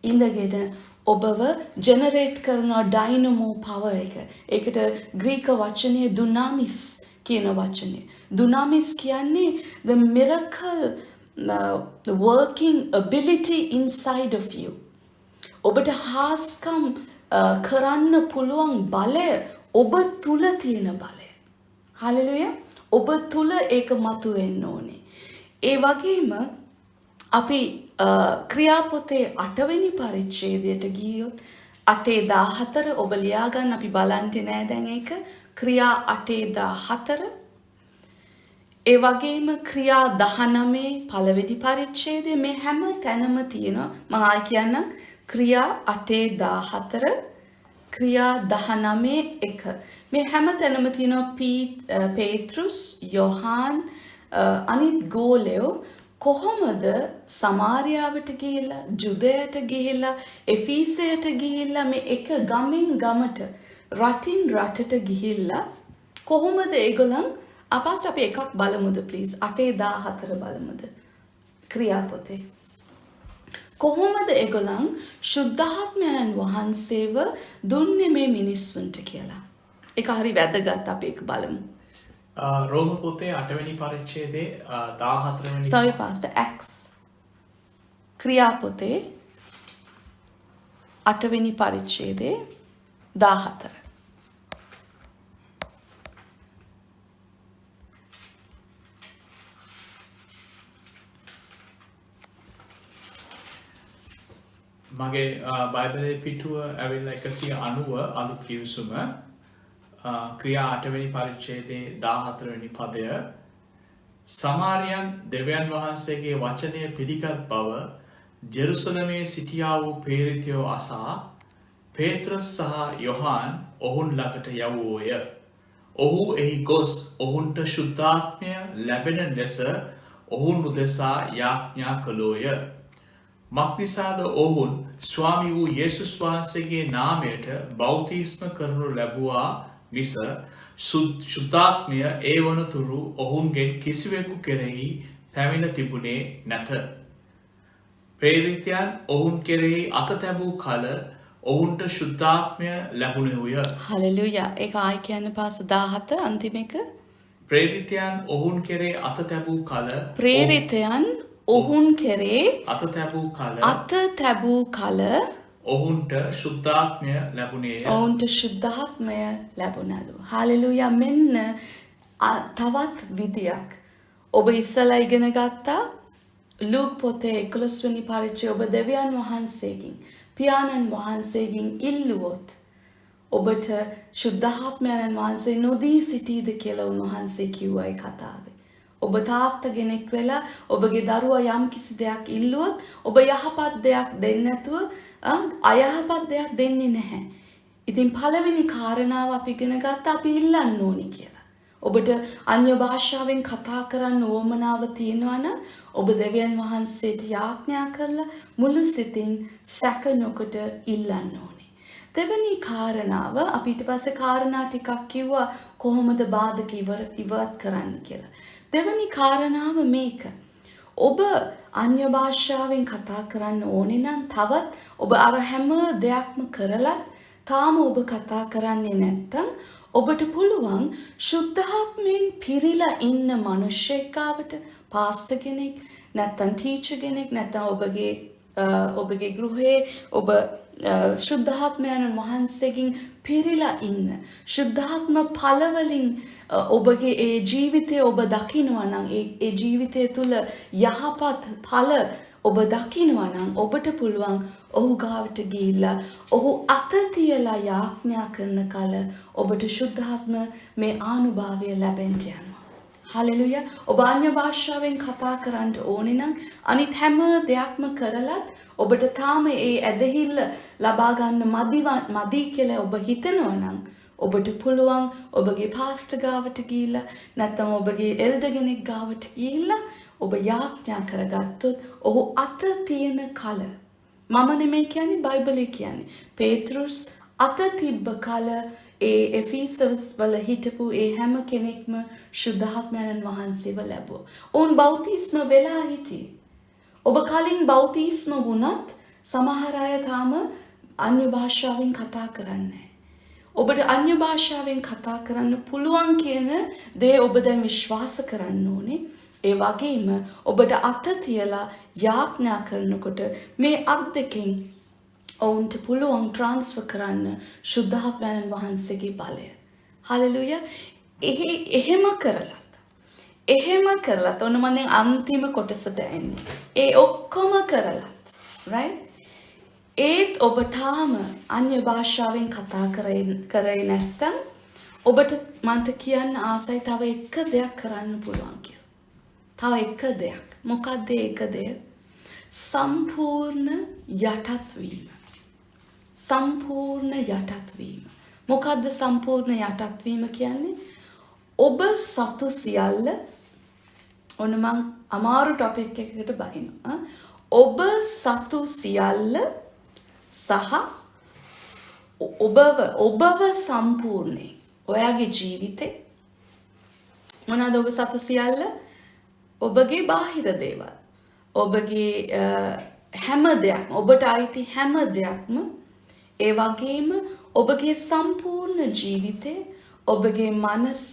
ඉඳගෙන ඔබව ජෙනරේට් කරන ඩයිනමෝ පවර් එක. ඒකට ග්‍රීක වචනේ දුනාමිස් කියන වචනේ. දුනාමිස් කියන්නේ the miracle the working ability inside of you. ඔබට හාස්කම් කරන්න පුළුවන් බලය ඔබ තුල තියෙන බලය. හලෙලුයා. ඔබ තුල ඒක මතුවෙන්න ඕනේ. ඒ වගේම අපි ක්‍රියාපොතේ 8 වෙනි පරිච්ඡේදයට ගියොත් 8:14 ඔබ ලියා ගන්න අපි බලන්නේ නෑ දැන් ඒක ක්‍රියා 8:14 ඒ වගේම ක්‍රියා 19 පළවෙනි පරිච්ඡේදයේ මේ හැම තැනම තියෙනවා මම ආයි කියන්නම් ක්‍රියා 8:14 ක්‍රියා 19:1 මේ හැම තැනම තියෙනවා පේත්‍රුස් යෝහාන් අනිත් ගෝලයෝ කොහොමද සමාරියාවට ගිහිල්ලා ජුදයට ගිහිල්ලා එෆීසයට ගිහිල්ලා මේ එක ගමෙන් ගමට රටින් රටට ගිහිල්ලා කොහොමද ඒගොල්ලන් අපස්ට අපි එකක් බලමුද ප්ලීස් 8:14 බලමුද ක්‍රියාපොතේ කොහොමද ඒගොල්ලන් ශුද්ධාත්මයන් වහන්සේව දුන්නේ මේ මිනිස්සුන්ට කියලා ඒක හරි වැදගත් අපි ඒක බලමු රෝම පොතේ 8 වෙනි පරිච්ඡේදයේ 14 වෙනි sorry pastor Acts ක්‍රියාපොතේ 8 වෙනි පරිච්ඡේදයේ 14 මගේ බයිබලයේ පිටුව ඇවිල්ලා 190 අලුත් කිවිසුම ක්‍රියා 8 වෙනි පරිච්ඡේදයේ 14 වෙනි පදය සමාරියන් දෙවියන් වහන්සේගේ වචනය පිළිගත් බව ජෙරුසලමේ සිටියා වූ පේරිතයෝ අසා පේත්‍රස් සහ යොහාන් ඔවුන් ළඟට යවූෝය. ඔහු එහි ගොස් ඔවුන්ට ශුද්ධාත්මය ලැබෙන ලෙස ඔවුන් උදෙසා යාඥා කළෝය. මක්නිසාද ඔවුන් ස්වාමි වූ යේසුස් වහන්සේගේ නාමයට බෞතිස්ම කරනු ලැබුවා මිස ශුද්ධාත්මය ඒ වනතුරු ඔවුන්ගෙන් කිසිවෙකු කෙරෙහි පැමිණ තිබුණේ නැත. ප්‍රේරිතයන් ඔවුන් කෙරෙහි අත තැබූ කල ඔවුන්ට ශුද්ධාත්මය ලැබුණේය. හලෙලුයා. ඒක ආයි කියන්න පාස 17 අන්තිම එක. ප්‍රේරිතයන් ඔවුන් කෙරෙහි අත තැබූ කල ප්‍රේරිතයන් ඔවුන් කෙරේ අත තැබූ කල ඔවුන්ට ශුද්ධාත්මය ලැබුණේය. ඔවුන්ට ශුද්ධාත්මය ලැබුණලු. හලෙලුයා. මෙන්න තවත් විදියක්. ඔබ ඉස්සලා ඉගෙන ගත්තා ලූක් පොතේ 11 වෙනි පරිච්ඡේදය ඔබ දෙවියන් වහන්සේගෙන් පියාණන් වහන්සේගෙන් ඉල්ලුවොත් ඔබට ශුද්ධාත්මයන් වහන්සේ නොදී සිටීද කියලා උන්වහන්සේ කිව්වා ඒ කතාවේ. ඔබ තාත්තා කෙනෙක් වෙලා ඔබගේ දරුවා යම් කිසි දෙයක් ඉල්ලුවොත් ඔබ යහපත් දෙයක් දෙන්නේ නැතුව අයහපත් දෙයක් දෙන්නේ නැහැ. ඉතින් පළවෙනි කාරණාව අපි ඉගෙන ගත්තා අපි ඉල්ලන්න ඕනි කියලා. ඔබට අන්‍ය භාෂාවෙන් කතා කරන්න ඕමනාව තියෙනවා නම් ඔබ දෙවියන් වහන්සේට යාඥා කරලා මුළු සිතින් සැක නොකොට ඉල්ලන්න ඕනේ. දෙවෙනි කාරණාව අපි ඊට පස්සේ කාරණා ටිකක් කිව්වා කොහොමද බාධක ඉවත් කරන්න කියලා. දෙවෙනි කාරණාව මේක. ඔබ අන්‍ය භාෂාවෙන් කතා කරන්න ඕනේ නම් තවත් ඔබ අර හැම දෙයක්ම කරලත් තාම ඔබ කතා කරන්නේ නැත්තම් ඔබට පුළුවන් ශුද්ධාත්මයෙන් පිරීලා ඉන්න මිනිහෙක්වට පාස්ටර් කෙනෙක් නැත්තම් ටීචර් කෙනෙක් නැත්තම් ඔබගේ ගෘහයේ ඔබ ශුද්ධාත්මයන් වහන්සේගෙන් පිරීලා ඉන්න ශුද්ධාත්ම ඵලවලින් ඔබගේ ඒ ජීවිතය ඔබ දකිනවා නම් ඒ ජීවිතය තුළ යහපත් ඵල ඔබ දකිනවා නම් ඔබට පුළුවන් ඔහු ගාවට ගිහිල්ලා ඔහු අත තියලා යාඥා කරන කල ඔබට ශුද්ධාත්ම මේ ආනුභාවය ලැබෙන්න යනවා. හලෙලුයා. ඔබ අන්‍ය භාෂාවෙන් කතා කරන්න ඕනේ නම් අනිත් හැම දෙයක්ම කරලත් ඔබට තාම ඒ ඇදහිල්ල ලබා ගන්න මදි කියලා ඔබ හිතනවා නම් ඔබට පුළුවන් ඔබගේ පාස්ටර් ගාවට ගිහිල්ලා නැත්නම් ඔබගේ එල්ඩර් කෙනෙක් ගාවට ගිහිල්ලා ඔබ යාඥා කරගත්තොත් ඔහු අත තියෙන කල මම නෙමෙයි කියන්නේ බයිබලයේ කියන්නේ පේත්‍රුස් අත තිබ්බ කල ඒ එෆීසස් වල හිටපු ඒ හැම කෙනෙක්ම ශුද්ධාත්මයන් වහන්සේව ලැබුවා. ඔවුන් බෞතිස්ම වෙලා හිටියේ. ඔබ කලින් බෞතිස්ම වුණත් සමහර අය තාම අන්‍ය භාෂාවෙන් කතා කරන්නේ. ඔබට අන්‍ය භාෂාවෙන් කතා කරන්න පුළුවන් කියන දේ ඔබ දැන් විශ්වාස කරන්න ඕනේ. ඒ වගේම ඔබට අත තියලා යාඥා කරනකොට මේ අත් දෙකෙන් ඔවුන්ට පුළුවන් ට්‍රාන්ස්ෆර් කරන්න ශුද්ධාත්මයන් වහන්සේගේ බලය. හලෙලුයා. එහෙම කරලත් ඔන්න මම දැන් අන්තිම කොටසට එන්නේ. ඒ ඔක්කොම කරලත් right? ඒත් ඔබ තාම අන්‍ය භාෂාවෙන් කතා කරේ නැත්තම් ඔබට මන්ට කියන්න ආසයි තව එක දෙයක් කරන්න පුළුවන් කියලා. තව එක දෙයක්. මොකක්ද ඒක දෙය? සම්පූර්ණ යටත් වීම. සම්පූර්ණ යටත් වීම. මොකද්ද සම්පූර්ණ යටත් වීම කියන්නේ? ඔබ සතු සියල්ල ඔන්න මං අමාරු ටොපික් එකකට බහිනවා. ඔබ සතු සියල්ල සහ ඔබව සම්පූර්ණයෙන් ඔයාගේ ජීවිතේ මොනවාද ඔබ සතු සියල්ල? ඔබගේ බාහිර දේවල්. ඔබගේ හැම දෙයක්ම ඔබට අයිති හැම දෙයක්ම ඒ වගේම ඔබගේ සම්පූර්ණ ජීවිතේ ඔබගේ මනස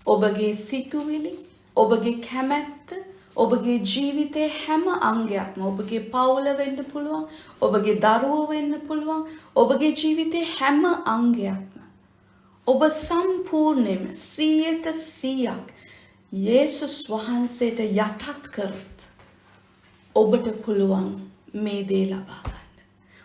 ඔබගේ සිතුවිලි ඔබගේ කැමැත්ත ඔබගේ ජීවිතේ හැම අංගයක්ම ඔබගේ පවුල වෙන්න පුළුවන් ඔබගේ දරුවෝ වෙන්න පුළුවන් ඔබගේ ජීවිතේ හැම අංගයක්ම ඔබ සම්පූර්ණයෙන්ම 100% යේසුස් වහන්සේට යටත් කරොත් ඔබට පුළුවන් මේ දේ ලබා ගන්න.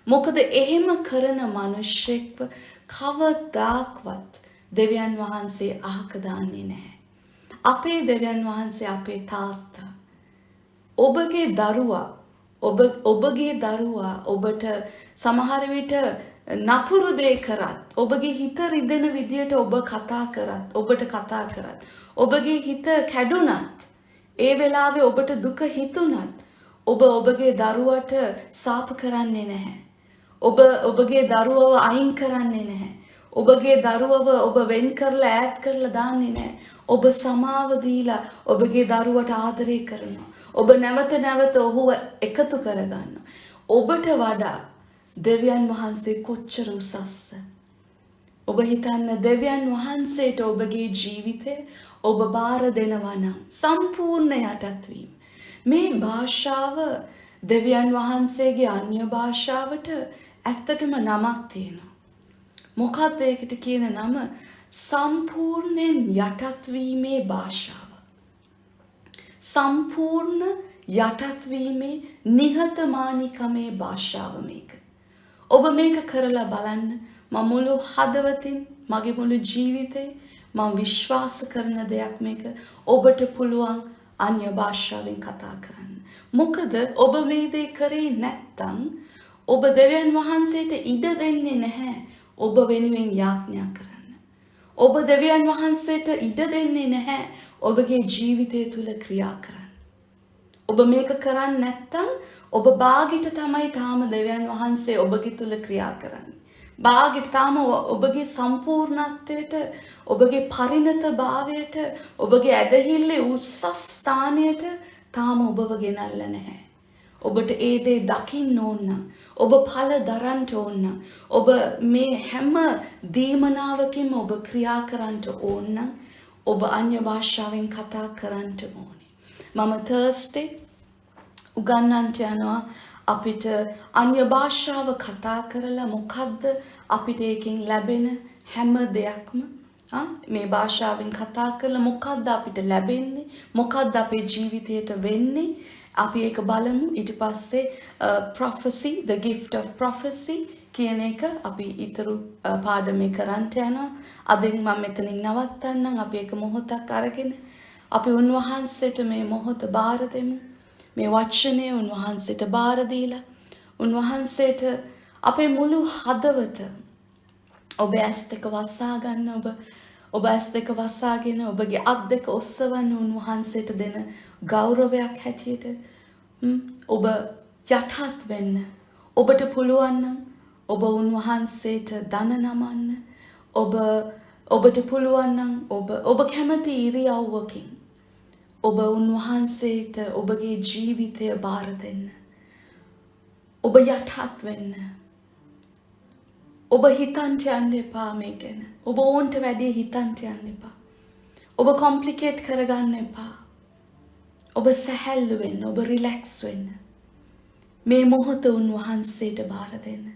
මොකද එහෙම කරන මිනිස්සෙක්ව කවදාක්වත් දෙවියන් වහන්සේ අහක දාන්නේ නැහැ. අපේ දෙවියන් වහන්සේ අපේ තාත්තා. ඔබගේ දරුවා ඔබට සමහර විට නපුරු දේ කරත් ඔබගේ හිත රිදෙන විදියට ඔබ කතා කරත් ඔබට කතා කරත් ඔබගේ හිත කැඩුනත් ඒ වෙලාවේ ඔබට දුක හිතුණත් ඔබ ඔබගේ දරුවට සාප කරන්නේ නැහැ. ඔබගේ දරුවව අයින් කරන්නේ නැහැ. ඔබගේ දරුවව ඔබ වෙන් කරලා ඈත් කරලා දාන්නේ නැහැ. ඔබ සමාව දීලා ඔබගේ දරුවට ආදරය කරනවා. ඔබ නැවත ඔහුව එකතු කරගන්නවා. ඔබට වඩා දෙවියන් වහන්සේ කොච්චර උසස්ද? ඔබ හිතන්න දෙවියන් වහන්සේට ඔබගේ ජීවිතේ ඔබ බාර දෙනවා නම් සම්පූර්ණ යටත් වීම. මේ භාෂාව දෙවියන් වහන්සේගේ අන්‍ය භාෂාවට ඇත්තටම නමක් තියෙනවා. මොකක්ද ඒකට කියන නම? සම්පූර්ණයෙන් යටත් වීමේ භාෂාව. සම්පූර්ණ යටත් වීමේ නිහතමානීකමේ භාෂාව මේක. ඔබ මේක කරලා බලන්න. මම මුළු හදවතින් මගේ මුළු ජීවිතේ මම විශ්වාස කරන දෙයක් මේක. ඔබට පුළුවන් අන්‍ය භාෂාවෙන් කතා කරන්න. මොකද ඔබ මේ දේ කරේ නැත්තම් ඔබ දෙවියන් වහන්සේට ඉඩ දෙන්නේ නැහැ ඔබ වෙනුවෙන් යාඥා කරන්න. ඔබ දෙවියන් වහන්සේට ඉඩ දෙන්නේ නැහැ ඔබගේ ජීවිතය තුල ක්‍රියා කරන්න. ඔබ මේක කරන්නේ නැත්තම් ඔබ බාගෙට තමයි තාම දෙවියන් වහන්සේ ඔබගේ තුල ක්‍රියා කරන්නේ. බාගෙට තාම ඔබගේ සම්පූර්ණත්වයට ඔබගේ පරිණත භාවයට ඔබගේ ඇදහිල්ලේ උසස් ස්ථානයට තාම ඔබව ගෙනල්ලා නැහැ. ඔබට ඒ දේ දකින්න ඕන නම් ඔබ ඵල දරන්න ඕන නම් ඔබ මේ හැම දීමනාවකින්ම ඔබ ක්‍රියා කරන්න ඕන නම් ඔබ අන්‍ය භාෂාවෙන් කතා කරන්න ඕනේ. මම තර්ස්ඩේ උගන්වන්නට යනවා අපිට අන්‍ය භාෂාව කතා කරලා මොකද්ද අපිට ඒකෙන් ලැබෙන හැම දෙයක්ම මේ භාෂාවෙන් කතා කරලා මොකද්ද අපිට ලැබෙන්නේ මොකද්ද අපේ ජීවිතයට වෙන්නේ අපි ඒක බලමු. ඊට පස්සේ prophecy, the gift of prophecy කියන එක අපි ඊතරු පාඩමේ කරන්ට යනවා. අදින් මම මෙතනින් නවත්තන්නම්. අපි ඒක මොහොතක් අරගෙන අපි උන්වහන්සේට මේ මොහොත බාර දෙමු. මේ වචනය උන්වහන්සේට බාර දීලා උන්වහන්සේට අපේ මුළු හදවත ඔබ ඇස් දෙක වසා ගන්න ඔබ ඇස් දෙක වසාගෙන ඔබගේ අත් දෙක ඔස්සවන්න උන්වහන්සේට දෙන ගෞරවයක් හැටියට ඔබ යටහත් වෙන්න ඔබට පුළුවන් නම් ඔබ උන්වහන්සේට දන නමන්න ඔබට පුළුවන් නම් ඔබ කැමති ඉරියව්වකින් ඔබ උන්වහන්සේට ඔබගේ ජීවිතය බාර දෙන්න. ඔබ යටහත් වෙන්න. ඔබ හිතන්ට යන්න එපා මේ ගැන. ඔබ ඕන්ට වැඩි හිතන්ට යන්න එපා. ඔබ කොම්ප්ලිකේට් කරගන්න එපා. ඔබ සැහැල්ලු වෙන්න. ඔබ රිලැක්ස් වෙන්න. මේ මොහොත උන්වහන්සේට බාර දෙන්න.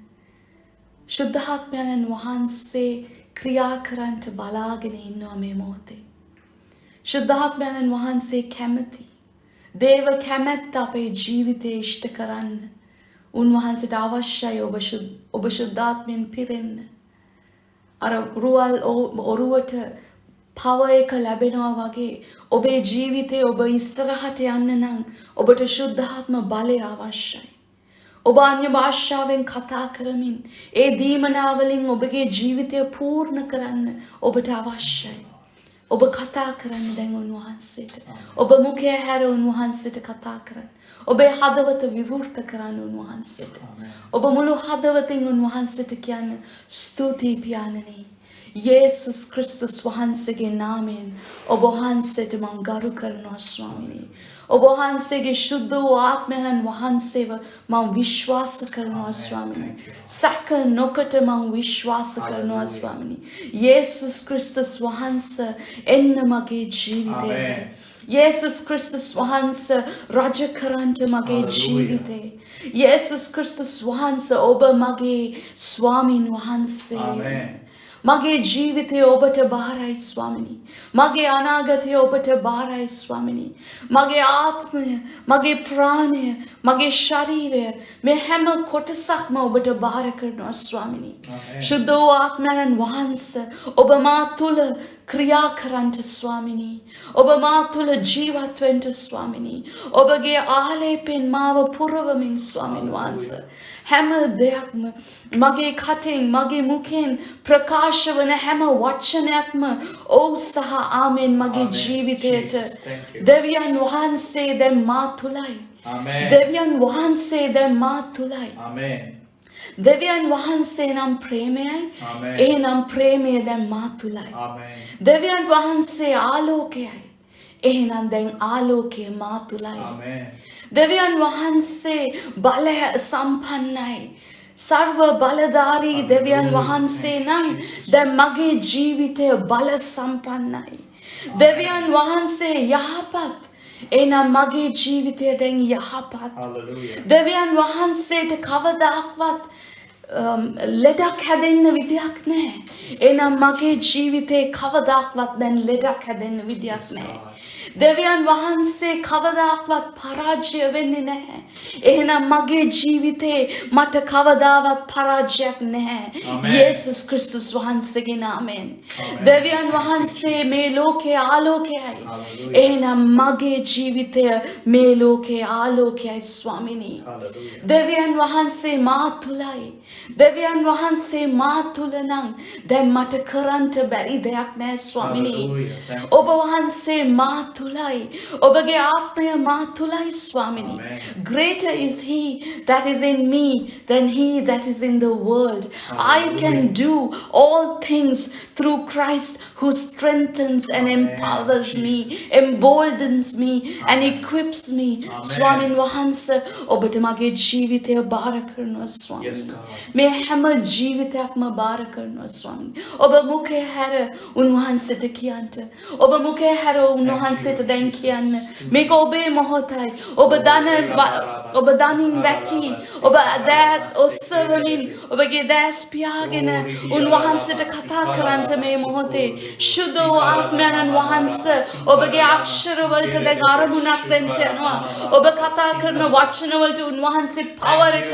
ශුද්ධාත්මයන් වහන්සේ ක්‍රියා කරන්නට බලාගෙන ඉන්නවා මේ මොහොතේ. ශුද්ධාත්මයන් වහන්සේ කැමති. දේව කැමැත්ත අපේ ජීවිතේ ඉෂ්ට කරන්න. උන්වහන්සේට අවශ්‍යයි ඔබ ශුද්ධාත්මයෙන් පිරෙන්න. අර රුවල් ඔරුවට පව එක ලැබෙනවා වගේ ඔබේ ජීවිතේ ඔබ ඉස්සරහට යන්න නම් ඔබට ශුද්ධාත්ම බලය අවශ්‍යයි. ඔබ අන්‍ය භාෂාවෙන් කතා කරමින් ඒ දීමනාවලින් ඔබගේ ජීවිතය පූර්ණ කරන්න ඔබට අවශ්‍යයි. ඔබ කතා කරන්න දැන් උන්වහන්සේට. ඔබ මුඛය හැර උන්වහන්සේට කතා කරන්න. ඔබේ හදවත විවෘත කරන්න උන්වහන්සේට. ඔබ මුළු හදවතින් උන්වහන්සේට කියන්න ස්තුතියි පියාණනි. යේසුස් ක්‍රිස්තුස් වහන්සේගේ නාමයෙන් ඔබ වහන්සේට මම ගරු කරනවා ස්වාමිනී. ඔබ වහන්සේගේ ශුද්ධ වූ ආත්මයන් වහන්සේව මම විශ්වාස කරනවා ස්වාමිනී. සැක නොකොට මම විශ්වාස කරනවා ස්වාමිනී. යේසුස් ක්‍රිස්තුස් වහන්සේ එන්න මගේ ජීවිතයට. යේසුස් ක්‍රිස්තුස් වහන්සේ රජ කරන්ට මගේ ජීවිතේ. යේසුස් ක්‍රිස්තුස් වහන්සේ ඔබ මගේ ස්වාමින් වහන්සේ. මගේ ජීවිතය ඔබට බාරයි ස්වාමිනී. මගේ අනාගතය ඔබට බාරයි ස්වාමිනී. මගේ ආත්මය, මගේ ප්‍රාණය, මගේ ශරීරය මේ හැම කොටසක්ම ඔබට බාර කරනවා ස්වාමිනී. ශුද්ධ වූ ආත්මයන් වහන්සේ ඔබ මා තුල ක්‍රියා කරන්නට ස්වාමිනී. ඔබ මා තුල ජීවත් වෙන්න ස්වාමිනී. ඔබගේ ආලේපෙන් මාව පුරවමින් ස්වාමින් වහන්සේ හැම දෙයක්ම මගේ කටෙන් මගේ මුඛෙන් ප්‍රකාශ වන හැම වචනයක්ම ඔව් සහ ආමෙන් මගේ ජීවිතයට දෙවියන් වහන්සේ දැන් මා තුලයි. දෙවියන් වහන්සේ දැන් මා තුලයි. දෙවියන් වහන්සේ නම් ප්‍රේමයයි. එහෙනම් ප්‍රේමය දැන් මා තුලයි. දෙවියන් වහන්සේ ආලෝකයයි. එහෙනම් දැන් ආලෝකය මා තුලයි. දෙවියන් වහන්සේ බලය සම්පන්නයි. සර්ව බලධාරී දෙවියන් වහන්සේ නම් දැන් මගේ ජීවිතය බල සම්පන්නයි. දෙවියන් වහන්සේ යහපත්. එහෙනම් මගේ ජීවිතය දැන් යහපත්. දෙවියන් වහන්සේට කවදාක්වත් ලෙඩක් හැදෙන්න විදියක් නැහැ. එහෙනම් මගේ ජීවිතේ කවදාක්වත් දැන් ලෙඩක් හැදෙන්න විදියක් නැහැ. දෙවියන් වහන්සේ කවදාක්වත් පරාජය වෙන්නේ නැහැ. එහෙනම් මගේ ජීවිතේ මට කවදාවත් පරාජයක් නැහැ. යේසුස් ක්‍රිස්තුස් වහන්සේගේ නාමයෙන්. දෙවියන් වහන්සේ මේ ලෝකයේ ආලෝකයයි. එහෙනම් මගේ ජීවිතය මේ ලෝකයේ ආලෝකයයි ස්වාමිනී. දෙවියන් වහන්සේ මා තුලයි. දෙවියන් වහන්සේ මා තුල නම් දැන් මට කරන්න බැරි දෙයක් නැහැ ස්වාමිනී. ඔබ වහන්සේ මා තුලයි. ඔබගේ ආත්මය මා තුලයි ස්වාමිනී. Greater is he that is in me than he that is in the world. I can do all things through Christ who strengthens and empowers me, emboldens me and equips me. ස්වාමින් වහන්සේ ඔබට මගේ ජීවිතය බාර කරනවා ස්වාමිනී. මේ හැම ජීවිතයක්ම බාර කරනවා ස්වාමිනී. ඔබ මුඛය හැර උන්වහන්සේට කියන්න. ඔබ මුඛය හැර උන්වහන්සේට දැන් කියන්න. මේක ඔබේ මොහොතයි. ඔබ දනින් වැටි. ඔබ දෑත් ඔස්සවමින් ඔබගේ දැස් පියාගෙන උන්වහන්සේට කතා කරන්නට මේ මොහොතේ ශුද්ධ වූ ආත්මයන් වහන්සේ ඔබගේ අක්ෂර වලට දැන් අරමුණක් දෙන්න යනවා. ඔබ කතා කරන වචන වලට උන්වහන්සේ පවර් එක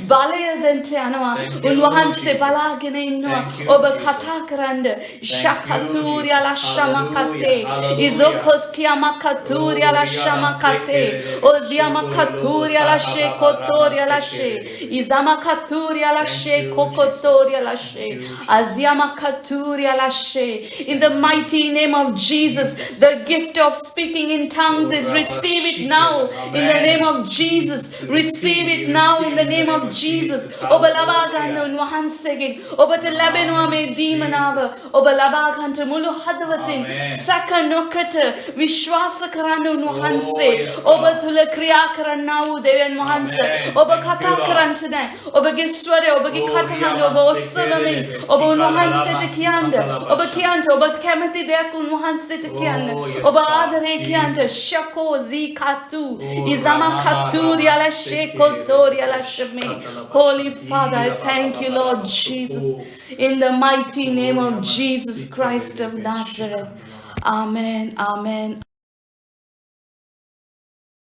බලය දෙන්න යනවා. උන්වහන්සේ බලාගෙන ඉන්නවා. ඔබ කතා කරන්න ශකතුරිය ලෂමකත්තේ ඉසොකොස්ක kiamakaturia la shamakate. Oziamakaturia la she kotoria la she. Izamakaturia la she kokotoria la she. Aziamakaturia la she. In the mighty name of Jesus, the gift of speaking in tongues is receive it now. In the name of Jesus, receive it now in the name of Jesus. Obalabagano nuhansege. Obatalabeno ame demonava. Obalabaganta mulu hadavatin. Sakanokata vishwasa karano nuhanse. Obatula kriya karanau deven nuhanse. Obakata karantane. Obagisware. Obagikatahano. Obosavamin. Obonuhanse tekianda. Obakianta. Obatkamati deku nuhanse tekianda. Obadare kianta. Shako zikatu. Izama katuria la shekotoria la sheme. Holy Father, I thank you, Lord Jesus, in the mighty name of Jesus Christ of Nazareth. Amen. Amen.